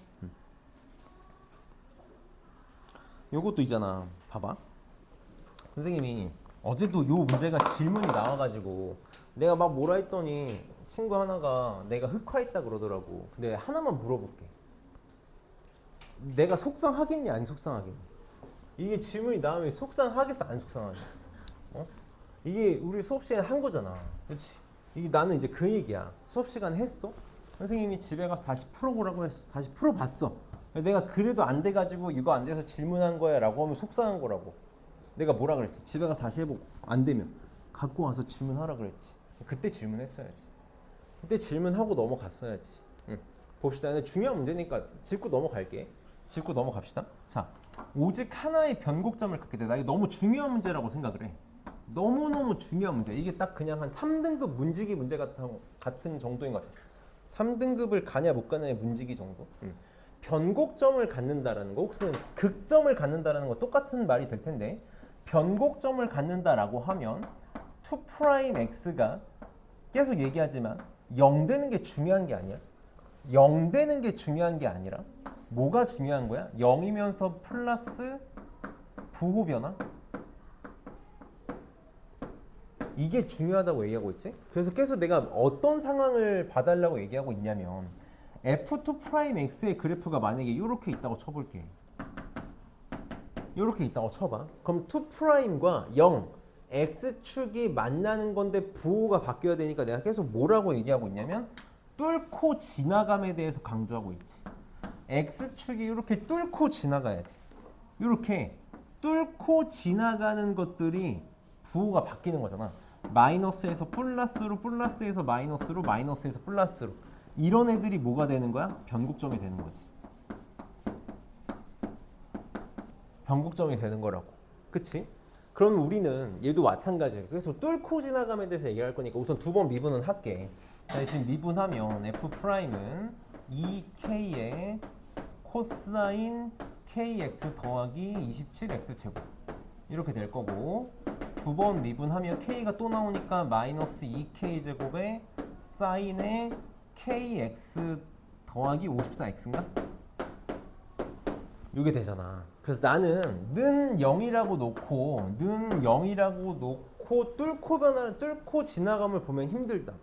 요것도 있잖아. 봐봐. 선생님이 어제도 요 문제가 질문이 나와가지고 내가 막 뭐라 했더니 친구 하나가 내가 흑화했다 그러더라고. 근데 하나만 물어볼게. 내가 속상하겠니 안 속상하겠니? 이게 질문이 나오면 속상하겠어 안 속상하겠어? 이게 우리 수업 시간에 한 거잖아. 그렇지? 이게 나는 이제 그 얘기야. 수업 시간에 했어? 선생님이 집에 가서 다시 풀어보라고 했어. 다시 풀어봤어. 내가 그래도 안 돼가지고 이거 안 돼서 질문한 거야 라고 하면 속상한 거라고. 내가 뭐라 그랬어? 집에 가서 다시 해보고 안 되면 갖고 와서 질문하라 그랬지. 그때 질문했어야지. 그때 질문하고 넘어갔어야지. 봅시다. 근데 중요한 문제니까 짚고 넘어갈게. 짚고 넘어갑시다. 자, 오직 하나의 변곡점을 갖게 돼. 나 이게 너무 중요한 문제라고 생각을 해. 너무너무 중요한 문제. 이게 딱 그냥 한 3등급 문지기 문제 같은 정도인 것 같아. 3등급을 가냐 못 가냐의 문지기 정도. 변곡점을 갖는다라는 거 혹은 극점을 갖는다라는 거 똑같은 말이 될 텐데 변곡점을 갖는다라고 하면 2'x가 계속 얘기하지만 0 되는 게 중요한 게 아니야. 0 되는 게 중요한 게 아니라 뭐가 중요한 거야? 0이면서 플러스 부호 변화? 이게 중요하다고 얘기하고 있지? 그래서 계속 내가 어떤 상황을 봐달라고 얘기하고 있냐면 f2'x의 그래프가 만약에 이렇게 있다고 쳐볼게. 이렇게 있다고 쳐봐. 그럼 2'과 0, x축이 만나는 건데 부호가 바뀌어야 되니까 내가 계속 뭐라고 얘기하고 있냐면 뚫고 지나감에 대해서 강조하고 있지. x축이 이렇게 뚫고 지나가야 돼. 이렇게 뚫고 지나가는 것들이 부호가 바뀌는 거잖아. 마이너스에서 플러스로, 플러스에서 마이너스로, 마이너스에서 플러스로. 이런 애들이 뭐가 되는 거야? 변곡점이 되는 거지. 변곡점이 되는 거라고. 그치? 그럼 우리는 얘도 마찬가지야. 그래서 뚫고 지나감에 대해서 얘기할 거니까 우선 두 번 미분은 할게. 자, 지금 미분하면 f'은 2k의 코사인 kx 더하기 27x 제곱 이렇게 될 거고 두 번 미분하면 k가 또 나오니까 마이너스 2k 제곱에 사인의 kx 더하기 54x인가? 이게 되잖아. 그래서 나는 는 0이라고 놓고 뚫고 변화를 뚫고 지나감을 보면 힘들다.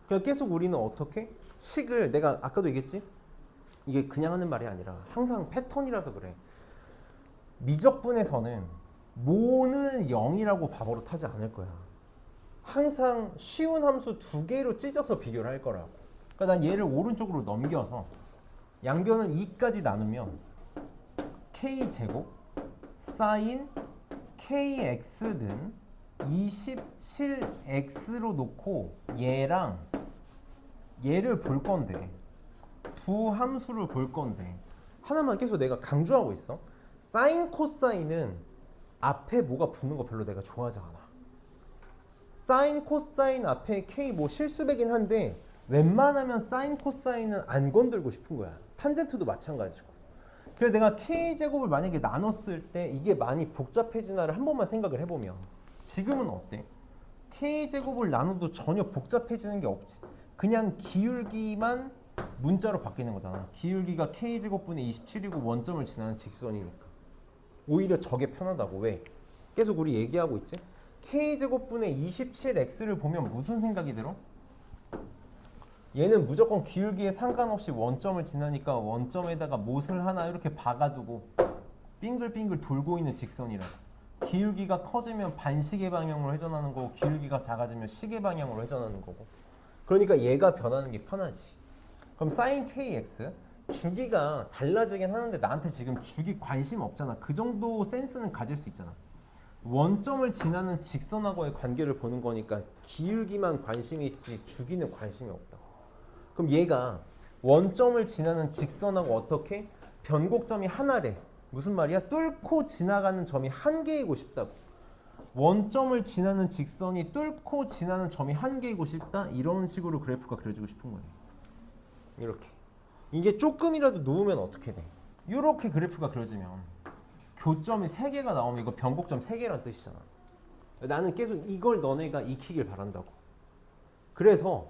그러니까 계속 우리는 어떻게? 식을 내가 아까도 얘기했지? 이게 그냥 하는 말이 아니라 항상 패턴이라서 그래. 미적분에서는 모는 0이라고 바보로 타지 않을 거야. 항상 쉬운 함수 두 개로 찢어서 비교를 할 거라고. 그러니까 난 얘를 오른쪽으로 넘겨서 양변을 2까지 나누면 k제곱 사인 kx는 27x로 놓고 얘랑 얘를 볼 건데 두 함수를 볼 건데 하나만 계속 내가 강조하고 있어. 사인 코사인은 앞에 뭐가 붙는 거 별로 내가 좋아하지 않아. 사인 코사인 앞에 k 뭐 실수배긴 한데 웬만하면 사인 코사인은 안 건들고 싶은 거야. 탄젠트도 마찬가지고. 그래서 내가 k제곱을 만약에 나눴을 때 이게 많이 복잡해지나를 한 번만 생각을 해보면 지금은 어때? k제곱을 나눠도 전혀 복잡해지는 게 없지. 그냥 기울기만 문자로 바뀌는 거잖아. 기울기가 k제곱분의 27이고 원점을 지나는 직선이니까. 오히려 저게 편하다고. 왜? 계속 우리 얘기하고 있지? k제곱분의 27x를 보면 무슨 생각이 들어? 얘는 무조건 기울기에 상관없이 원점을 지나니까 원점에다가 못을 하나 이렇게 박아두고 빙글빙글 돌고 있는 직선이라고. 기울기가 커지면 반시계 방향으로 회전하는 거고 기울기가 작아지면 시계 방향으로 회전하는 거고. 그러니까 얘가 변하는 게 편하지. 그럼 sin kx 주기가 달라지긴 하는데 나한테 지금 주기 관심 없잖아. 그 정도 센스는 가질 수 있잖아. 원점을 지나는 직선하고의 관계를 보는 거니까 기울기만 관심이 있지 주기는 관심이 없다. 그럼 얘가 원점을 지나는 직선하고 어떻게? 변곡점이 하나래. 무슨 말이야? 뚫고 지나가는 점이 한 개이고 싶다고. 원점을 지나는 직선이 뚫고 지나는 점이 한 개이고 싶다? 이런 식으로 그래프가 그려지고 싶은 거예요. 이렇게. 이게 조금이라도 누우면 어떻게 돼? 이렇게 그래프가 그려지면 교점이 3개가 나오면 이거 변곡점 3개란 뜻이잖아. 나는 계속 이걸 너네가 익히길 바란다고. 그래서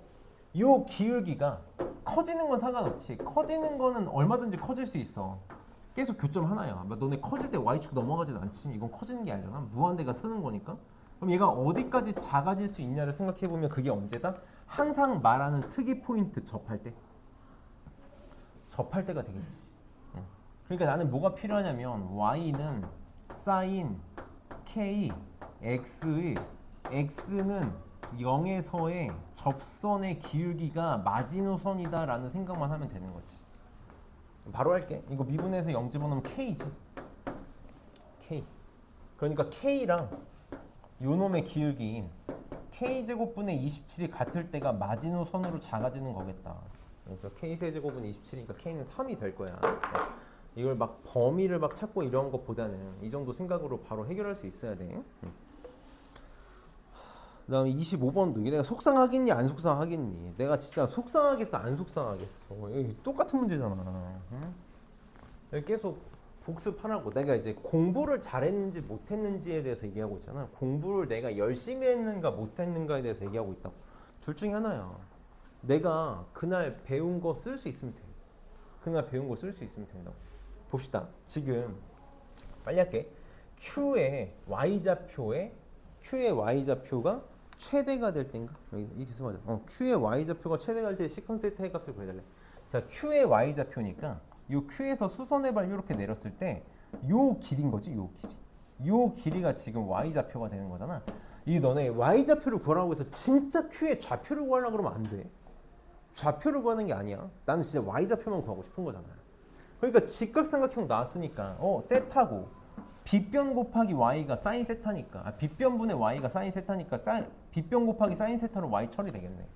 요 기울기가 커지는 건 상관없지. 커지는 거는 얼마든지 커질 수 있어. 계속 교점 하나야. 너네 커질 때 y축 넘어가진 않지. 이건 커지는 게 아니잖아. 무한대가 쓰는 거니까. 그럼 얘가 어디까지 작아질 수 있냐를 생각해보면 그게 언제다? 항상 말하는 특이 포인트 접할 때. 접할 때가 되겠지. 그러니까 나는 뭐가 필요하냐면 y는 sin k x의 x는 0에서의 접선의 기울기가 마지노선이다 라는 생각만 하면 되는 거지. 바로 할게. 이거 미분해서 0 집어넣으면 k지. k. 그러니까 k랑 요 놈의 기울기인 k제곱분의 27이 같을 때가 마지노선으로 작아지는 거겠다. 그래서 k세제곱은 27이니까 k는 3이 될 거야. 이걸 막 범위를 막 찾고 이런 것보다는 이 정도 생각으로 바로 해결할 수 있어야 돼. 그 다음에 25번도 이게 내가 속상하겠니 안 속상하겠니? 내가 진짜 속상하겠어 안 속상하겠어? 이거 똑같은 문제잖아. 응? 계속 복습하라고. 내가 이제 공부를 잘했는지 못했는지에 대해서 얘기하고 있잖아. 공부를 내가 열심히 했는가 못했는가에 대해서 얘기하고 있다고. 둘 중에 하나야. 내가 그날 배운 거 쓸 수 있으면 돼. 그날 배운 거 쓸 수 있으면 된다고. 봅시다. 지금 빨리 할게. Q의 Y좌표가 최대가 될 때인가? 여기 이렇게 써봐줘. Q의 Y좌표가 최대가 될 때 시퀀스의 타입값을 구해달래. 자, Q의 Y좌표니까 요 Q에서 수선의 발 이렇게 내렸을 때 요 길인 거지, 요 길이. 요 길이가 지금 Y좌표가 되는 거잖아. 이 너네 Y좌표를 구하라고 해서 진짜 Q의 좌표를 구하려고 그러면 안 돼. 좌표를 구하는 게 아니야. 나는 진짜 Y좌표만 구하고 싶은 거잖아. 그러니까 직각삼각형 나왔으니까 세타고 빗변 곱하기 y가 사인 세타니까 빗변분의 y가 사인 세타니까 빗변 곱하기 사인 세타로 y 처리되겠네.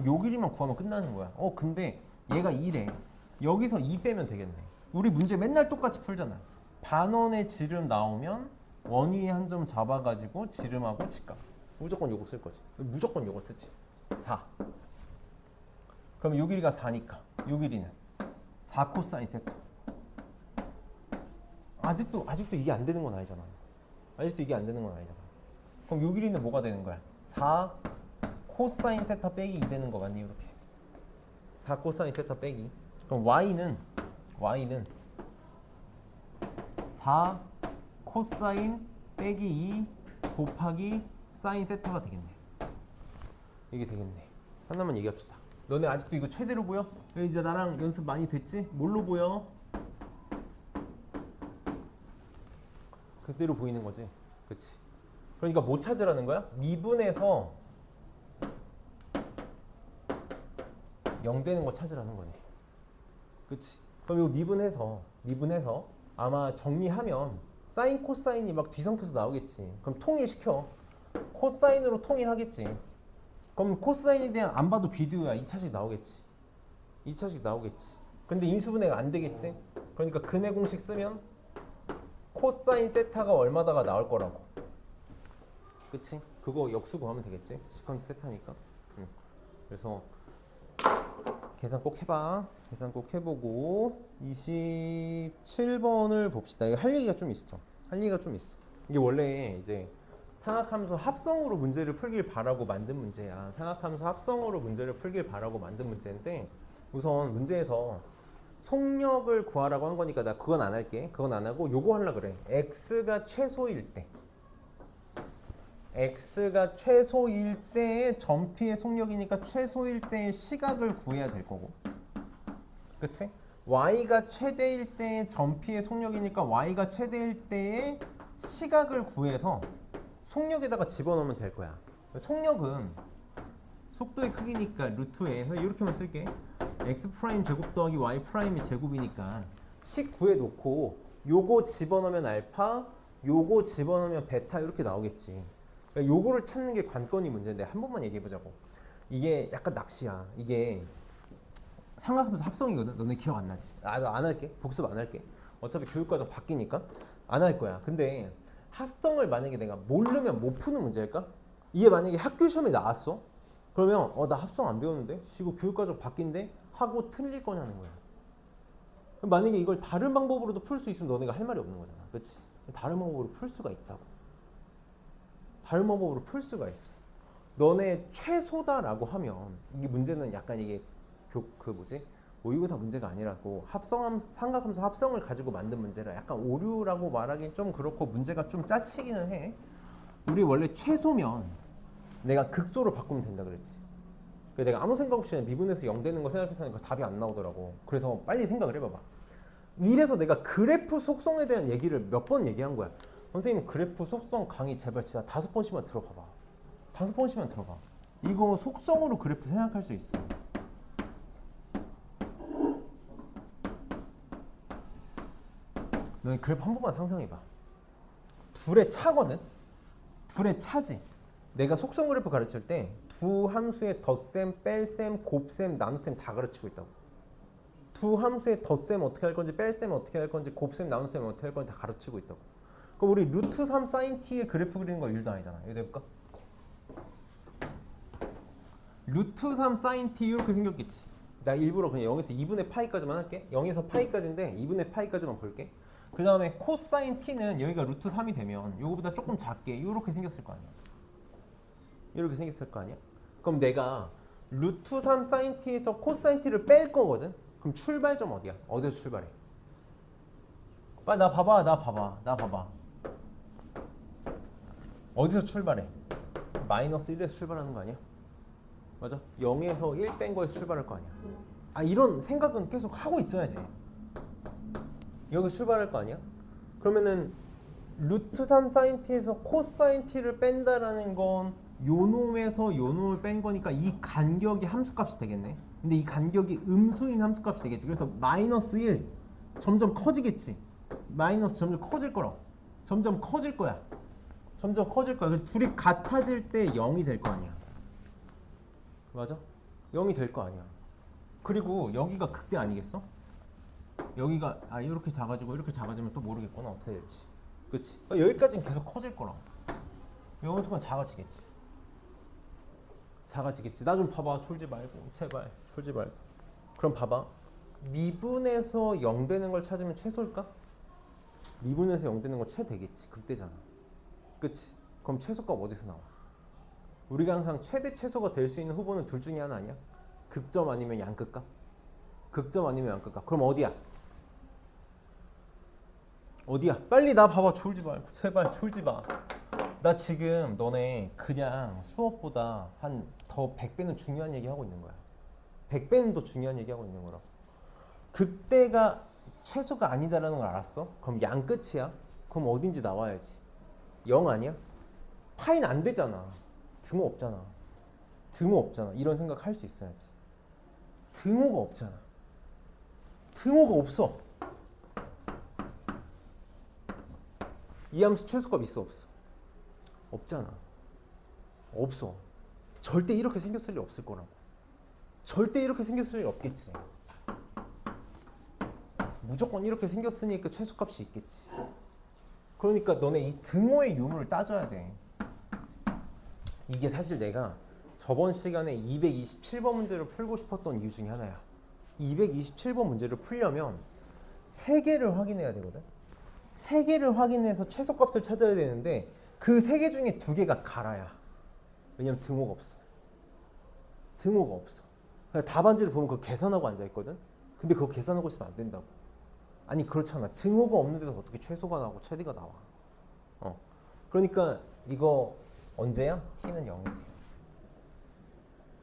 요 길이만 구하면 끝나는 거야. 근데 얘가 2래. 여기서 2 빼면 되겠네. 우리 문제 맨날 똑같이 풀잖아. 반원의 지름 나오면 원위에 한 점 잡아가지고 지름하고 직각. 무조건 요거 쓸 거지. 무조건 요거 쓰지. 4. 그럼 요 길이가 4니까 요 길이는 4 코사인 세타. 아직도 이게 안 되는 건 아니잖아. 아직도 이게 안 되는 건 아니잖아. 그럼 요 길이는 뭐가 되는 거야? 4 코사인 세타 빼기 2 되는 거 맞니? 이렇게 4 코사인 세타 빼기. 그럼 y는 4 코사인 빼기 2 곱하기 사인 세타가 되겠네. 이게 되겠네. 하나만 얘기합시다. 너네 아직도 이거 최대로 보여? 이제 나랑 연습 많이 됐지? 뭘로 보여? 그대로 보이는 거지. 그치? 그러니까 뭐 찾으라는 거야? 미분해서 0 되는 거 찾으라는 거네. 그치? 그럼 이거 미분해서 아마 정리하면 사인 코사인이 막 뒤섞여서 나오겠지. 그럼 통일시켜. 코사인으로 통일하겠지. 그럼 코사인에 대한 안 봐도 비디오야. 2차식 나오겠지. 2차식 나오겠지. 근데 인수분해가 안 되겠지. 그러니까 근해 공식 쓰면 코사인 세타가 얼마다가 나올 거라고. 그치? 그거 역수 구하면 되겠지? 시퀀스 세타니까. 그래서 계산 꼭 해봐. 계산 꼭 해보고 27번을 봅시다. 이거 할 얘기가 좀 있어. 할 얘기가 좀 있어. 이게 원래 이제 상학함수 합성으로 문제를 풀길 바라고 만든 문제야. 상학함수 합성으로 문제를 풀길 바라고 만든 문제인데 우선 문제에서 속력을 구하라고 한 거니까 나 그건 안 할게. 그건 안 하고 요거 하려고 그래. x가 최소일 때. x가 최소일 때의 전피의 속력이니까 최소일 때의 시각을 구해야 될 거고. 그치? y가 최대일 때의 전피의 속력이니까 y가 최대일 때의 시각을 구해서 속력에다가 집어넣으면 될 거야. 속력은 속도의 크기니까 루트에서 이렇게만 쓸게. x 프라임 제곱 더하기 y 프라임이 제곱이니까 식 구해놓고 요거 집어넣으면 알파, 요거 집어넣으면 베타 이렇게 나오겠지. 그러니까 요거를 찾는 게 관건이 문제인데 한 번만 얘기해보자고. 이게 약간 낚시야. 이게 삼각함수 합성이거든. 너네 기억 안 나지? 나 안 할게. 복습 안 할게. 어차피 교육과정 바뀌니까 안 할 거야. 근데 합성을 만약에 내가 모르면 못 푸는 문제일까? 이게 만약에 학교 시험에 나왔어? 그러면 나 합성 안 배웠는데? 이거 교육과정 바뀐데? 하고 틀릴 거냐는 거야. 만약에 이걸 다른 방법으로도 풀 수 있으면 너네가 할 말이 없는 거잖아. 그치? 다른 방법으로 풀 수가 있다고. 다른 방법으로 풀 수가 있어. 너네 최소다라고 하면 이 문제는 약간 이게 이거 다 문제가 아니라고 삼각함수 합성을 가지고 만든 문제라 약간 오류라고 말하긴 좀 그렇고 문제가 좀 짜치기는 해. 우리 원래 최소면 내가 극소로 바꾸면 된다 그랬지. 내가 아무 생각 없이 미분에서 0 되는 거 생각했으니까 답이 안 나오더라고. 그래서 빨리 생각을 해봐봐. 이래서 내가 그래프 속성에 대한 얘기를 몇 번 얘기한 거야. 선생님 그래프 속성 강의 제발 진짜 5번씩만 들어봐봐. 5번씩만 들어봐. 이거 속성으로 그래프 생각할 수 있어. 너는 그래프 한 번만 상상해봐. 둘의 차거든? 둘의 차지. 내가 속성 그래프 가르칠 때 두 함수의 덧셈, 뺄셈, 곱셈, 나눗셈 다 가르치고 있다고. 두 함수의 덧셈 어떻게 할 건지, 뺄셈 어떻게 할 건지, 곱셈, 나눗셈 어떻게 할 건지 다 가르치고 있다고. 그럼 우리 루트 3 사인 t의 그래프 그리는 거 일도 아니잖아. 이거 해볼까? 루트 3 사인 t 이렇게 생겼겠지. 나 일부러 그냥 0에서 2분의 파이까지만 할게. 0에서 파이까지인데 2분의 파이까지만 볼게. 그 다음에 코사인 t는 여기가 루트 3이 되면 요거보다 조금 작게 이렇게 생겼을 거 아니야. 이렇게 생겼을 거 아니야. 그럼 내가 루트 3 사인 t에서 코사인 t를 뺄 거거든. 그럼 출발점 어디야? 어디서 출발해? 빨리 나 봐봐. 어디서 출발해? 마이너스 1에서 출발하는 거 아니야? 맞아? 0에서 1 뺀 거에서 출발할 거 아니야. 이런 생각은 계속 하고 있어야지. 여기서 출발할 거 아니야? 그러면은 루트 3 사인 t에서 코사인 t를 뺀다라는 건 요놈에서 요놈을 뺀 거니까 이 간격이 함수값이 되겠네. 근데 이 간격이 음수인 함수값이 되겠지. 그래서 마이너스 1 점점 커지겠지. 마이너스 점점 커질 거라고. 점점 커질 거야. 그래서 둘이 같아질 때 0이 될 거 아니야. 맞아? 0이 될 거 아니야. 그리고 여기가 극대 아니겠어? 여기가 이렇게 작아지고 이렇게 작아지면 또 모르겠구나. 어떻게 될지. 그치? 여기까지는 계속 커질 거라고. 이 순간 작아지겠지. 나 좀 봐봐. 졸지 말고. 제발. 졸지 말고. 그럼 봐봐. 미분에서 0 되는 걸 찾으면 최소일까? 미분에서 0 되는 거 최대겠지. 극대잖아. 그치? 그럼 최소값 어디서 나와? 우리가 항상 최대 최소가 될 수 있는 후보는 둘 중에 하나 아니야? 극점 아니면 양극값? 극점 아니면 양극값. 그럼 어디야? 빨리 나 봐봐. 졸지 말고. 제발 졸지 마. 나 지금 너네 그냥 수업보다 한 더 100배는 중요한 얘기 하고 있는 거야. 100배는 더 중요한 얘기 하고 있는 거라. 극대가 최소가 아니다라는 걸 알았어? 그럼 양 끝이야? 그럼 어딘지 나와야지. 0 아니야? 파이는 안 되잖아. 등호 없잖아. 이런 생각 할 수 있어야지. 등호가 없잖아. 등호가 없어. 이 함수 최소값 있어 없어? 없잖아. 없어. 절대 이렇게 생겼을 리 없을 거라고. 절대 이렇게 생겼을 리 없겠지. 무조건 이렇게 생겼으니까 최소값이 있겠지. 그러니까 너네 이 등호의 유무를 따져야 돼. 이게 사실 내가 저번 시간에 227번 문제를 풀고 싶었던 이유 중에 하나야. 227번 문제를 풀려면 3개를 확인해야 되거든. 3개를 확인해서 최소값을 찾아야 되는데 그 3개 중에 2개가 가라야. 왜냐면 등호가 없어. 등호가 없어. 그러니까 답안지를 보면 그거 계산하고 앉아있거든. 근데 그거 계산하고 있으면 안 된다고. 아니 그렇잖아. 등호가 없는 데서 어떻게 최소가 나오고 최대가 나와. 그러니까 이거 언제야? t는 0일 때.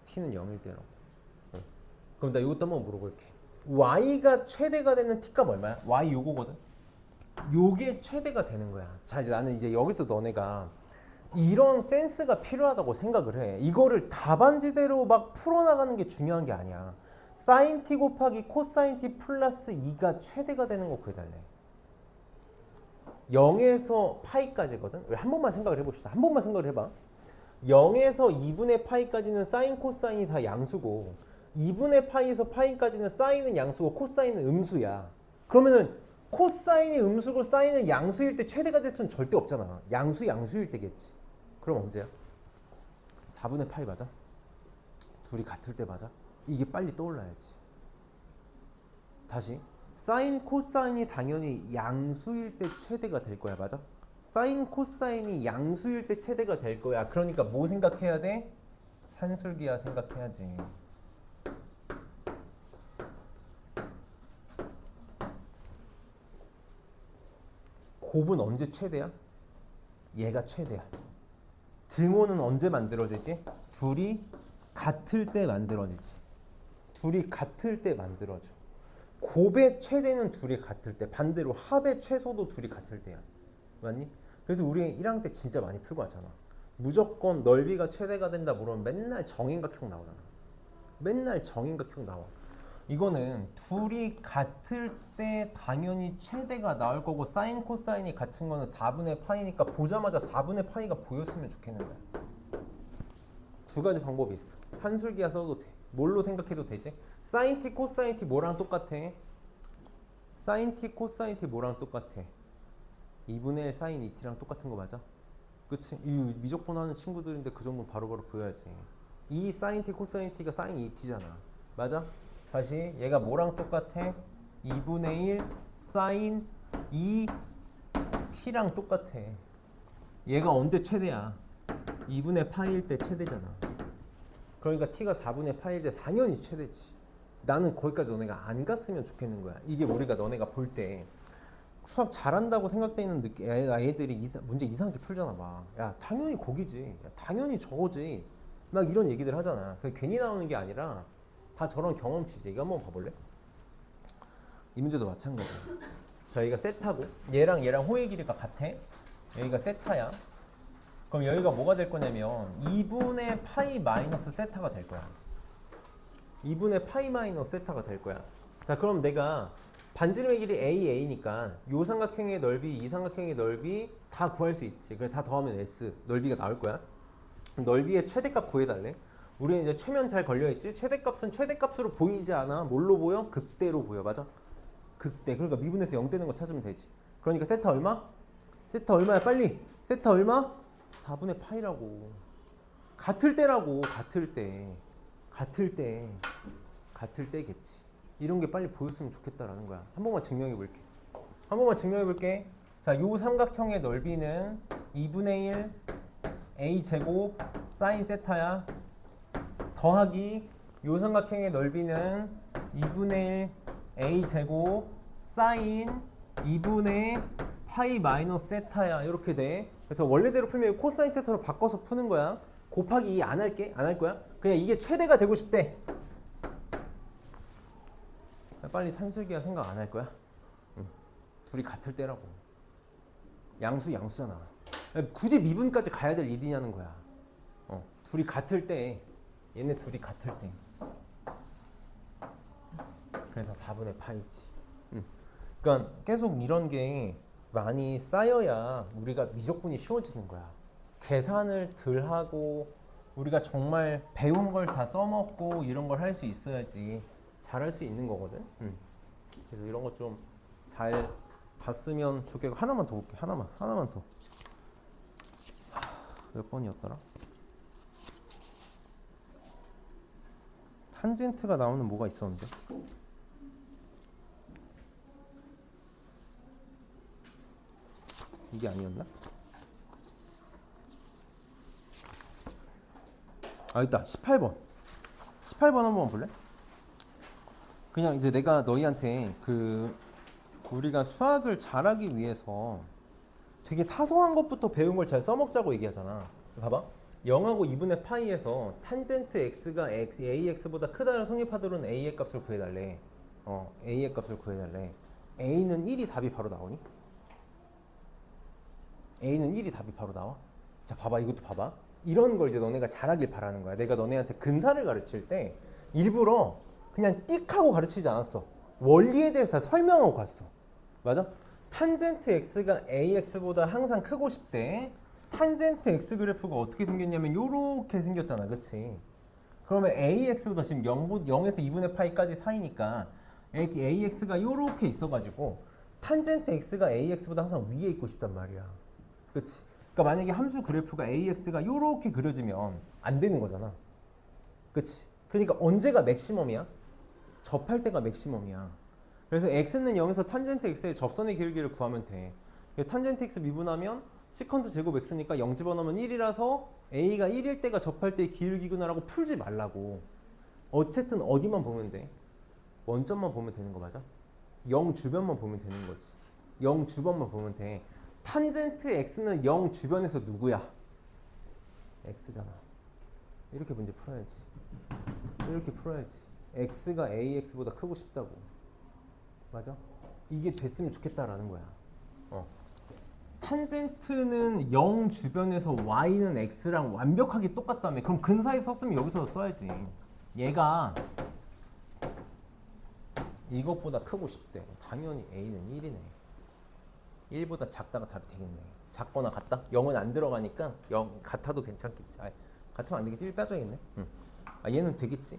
t는 0일 때라고. 그럼 나 이것도 한번 물어볼게. y가 최대가 되는 t값 얼마야? y 요거거든. 요게 최대가 되는 거야. 자, 이제 나는 이제 여기서 너네가 이런 센스가 필요하다고 생각을 해. 이거를 답안지대로 막 풀어나가는 게 중요한 게 아니야. 사인 t 곱하기 코사인 t 플러스 2가 최대가 되는 거 구해달래. 0에서 파이까지거든. 한 번만 생각을 해봅시다. 한 번만 생각을 해봐. 0에서 2분의 파이까지는 사인 코사인이 다 양수고 2분의 파이에서 파이까지는 사인은 양수고 코사인은 음수야. 그러면은 코사인이 음수고 사인은 양수일 때 최대가 될 수는 절대 없잖아. 양수일 때겠지. 그럼 언제야? 4분의 파이 맞아? 둘이 같을 때 맞아? 이게 빨리 떠올라야지. 다시 사인 코사인이 당연히 양수일 때 최대가 될 거야. 맞아? 사인 코사인이 양수일 때 최대가 될 거야. 그러니까 뭐 생각해야 돼? 산술기하 생각해야지. 곱은 언제 최대야? 얘가 최대야. 등호는 언제 만들어지지? 둘이 같을 때 만들어지지. 둘이 같을 때 만들어져. 곱의 최대는 둘이 같을 때, 반대로 합의 최소도 둘이 같을 때야. 맞니? 그래서 우리 1학년 때 진짜 많이 풀고 왔잖아. 무조건 넓이가 최대가 된다 물으면 맨날 정인각형 나오잖아. 맨날 정인각형 나와. 이거는 둘이 같을 때 당연히 최대가 나올 거고 사인 코사인이 같은 거는 4분의 파이니까 보자마자 4분의 파이가 보였으면 좋겠는 거야. 두 가지 방법이 있어. 산술기하 써도 돼. 뭘로 생각해도 되지? 사인 t 코사인 t 뭐랑 똑같아? 사인 t 코사인 t 뭐랑 똑같아? 2분의 1 사인 2t랑 똑같은 거 맞아? 그치? 이 미적분 하는 친구들인데 그 정도는 바로바로 보여야지. 이 사인 t 코사인 t가 사인 2t잖아. 맞아? 다시 얘가 뭐랑 똑같아? 2분의 1 사인 2t랑 똑같아. 얘가 언제 최대야? 2분의 파이일 때 최대잖아. 그러니까 t가 4분의 파이일 때 당연히 최대지. 나는 거기까지 너네가 안 갔으면 좋겠는 거야. 이게 우리가 너네가 볼 때 수학 잘한다고 생각되는 애들이 문제 이상하게 풀잖아. 막 야 당연히 거기지, 야, 당연히 저거지, 막 이런 얘기들 하잖아. 그게 괜히 나오는 게 아니라 다 저런 경험치지. 이거 한번 봐볼래? 이 문제도 마찬가지야. 자, 여기가 세타고 얘랑 호의 길이가 같아. 여기가 세타야. 그럼 여기가 뭐가 될 거냐면 2분의 파이 마이너스 세타가 될 거야. 2분의 파이 마이너스 세타가 될 거야. 자, 그럼 내가 반지름의 길이 AA니까 요 삼각형의 넓이, 이 삼각형의 넓이 다 구할 수 있지. 그래 다 더하면 S 넓이가 나올 거야. 넓이의 최대값 구해달래. 우리는 이제 최면 잘 걸려있지. 최대값은 최대값으로 보이지 않아. 뭘로 보여? 극대로 보여. 맞아? 극대. 그러니까 미분에서 0 되는 거 찾으면 되지. 그러니까 세타 얼마? 세타 얼마야? 빨리. 세타 얼마? 4분의 파이라고. 같을 때라고. 같을 때. 같을 때. 같을 때겠지. 이런 게 빨리 보였으면 좋겠다라는 거야. 한 번만 증명해 볼게. 한 번만 증명해 볼게. 자, 요 삼각형의 넓이는 2분의 1 a 제곱 사인 세타야. 더하기 요 삼각형의 넓이는 2분의 1 a 제곱 사인 2분의 파이 마이너스 세타야. 이렇게 돼. 그래서 원래대로 풀면 코사인 세타로 바꿔서 푸는 거야. 곱하기 2 안 할게. 안 할 거야. 그냥 이게 최대가 되고 싶대. 빨리 산술기하 생각 안 할 거야? 응. 둘이 같을 때라고. 양수잖아. 굳이 미분까지 가야 될 일이냐는 거야. 둘이 같을 때, 얘네 둘이 같을 때. 그래서 4분의 파이지. 그러니까 계속 이런 게 많이 쌓여야 우리가 미적분이 쉬워지는 거야. 계산을 덜 하고 우리가 정말 배운 걸 다 써먹고 이런 걸 할 수 있어야지 잘할 수 있는 거거든. 그래서 이런 거 좀 잘 봤으면 좋겠고. 하나만 더 볼게. 하나만 더. 몇 번이었더라? 탄젠트가 나오는 뭐가 있었는데? 이게 아니었나? 아, 있다. 18번. 18번 한번 볼래? 그냥 이제 내가 너희한테 우리가 수학을 잘하기 위해서 되게 사소한 것부터 배운 걸 잘 써먹자고 얘기하잖아. 봐봐. 0하고 2분의 파이에서 탄젠트 x가 ax보다 크다를 성립하도록 a의 값을 구해달래. a의 값을 구해달래. a는 1이 답이 바로 나오니? a는 1이 답이 바로 나와? 자, 봐봐. 이것도 봐봐. 이런 걸 이제 너네가 잘하길 바라는 거야. 내가 너네한테 근사를 가르칠 때 일부러 그냥 띡 하고 가르치지 않았어. 원리에 대해서 다 설명하고 갔어. 맞아? 탄젠트 x가 ax보다 항상 크고 싶대. 탄젠트 x 그래프가 어떻게 생겼냐면 요렇게 생겼잖아. 그치? 그러면 ax보다 지금 0에서 2분의 파이까지 사이니까 ax가 요렇게 있어가지고 탄젠트 x가 ax보다 항상 위에 있고 싶단 말이야. 그치? 그러니까 만약에 함수 그래프가 ax가 요렇게 그려지면 안 되는 거잖아. 그치? 그러니까 언제가 맥시멈이야? 접할 때가 맥시멈이야. 그래서 x는 0에서 탄젠트 x의 접선의 길기를 구하면 돼. 탄젠트 x 미분하면 시컨트 제곱 x니까 0 집어넣으면 1이라서 a가 1일 때가 접할 때의 길기구나라고 풀지 말라고. 어쨌든 어디만 보면 돼? 원점만 보면 되는 거 맞아? 0 주변만 보면 되는 거지. 0 주변만 보면 돼. 탄젠트 x는 0 주변에서 누구야? x잖아. 이렇게 문제 풀어야지. 이렇게 풀어야지. x가 ax보다 크고 싶다고. 맞아? 이게 됐으면 좋겠다라는 거야. 탄젠트는 0 주변에서 y는 x랑 완벽하게 똑같다며. 그럼 근사에 썼으면 여기서 써야지. 얘가 이것보다 크고 싶대. 당연히 a는 1이네. 1보다 작다가 답이 되겠네. 작거나 같다? 0은 안 들어가니까 0 같아도 괜찮겠지. 같으면 안 되겠지. 1 빼줘야겠네. 얘는 되겠지.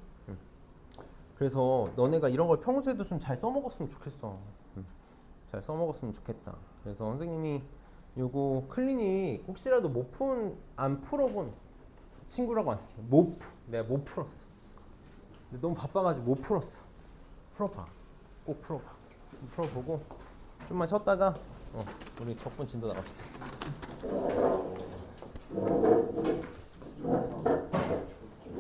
그래서 너네가 이런 걸 평소에도 좀 잘 써먹었으면 좋겠어. 잘 써먹었으면 좋겠다. 그래서 선생님이 요거 클리닉 혹시라도 안 풀어본 친구라고 할게. 내가 못 풀었어. 근데 너무 바빠가지고 못 풀었어. 풀어봐. 꼭 풀어봐. 풀어보고 좀만 쉬었다가 우리 적분 진도 나갑시다.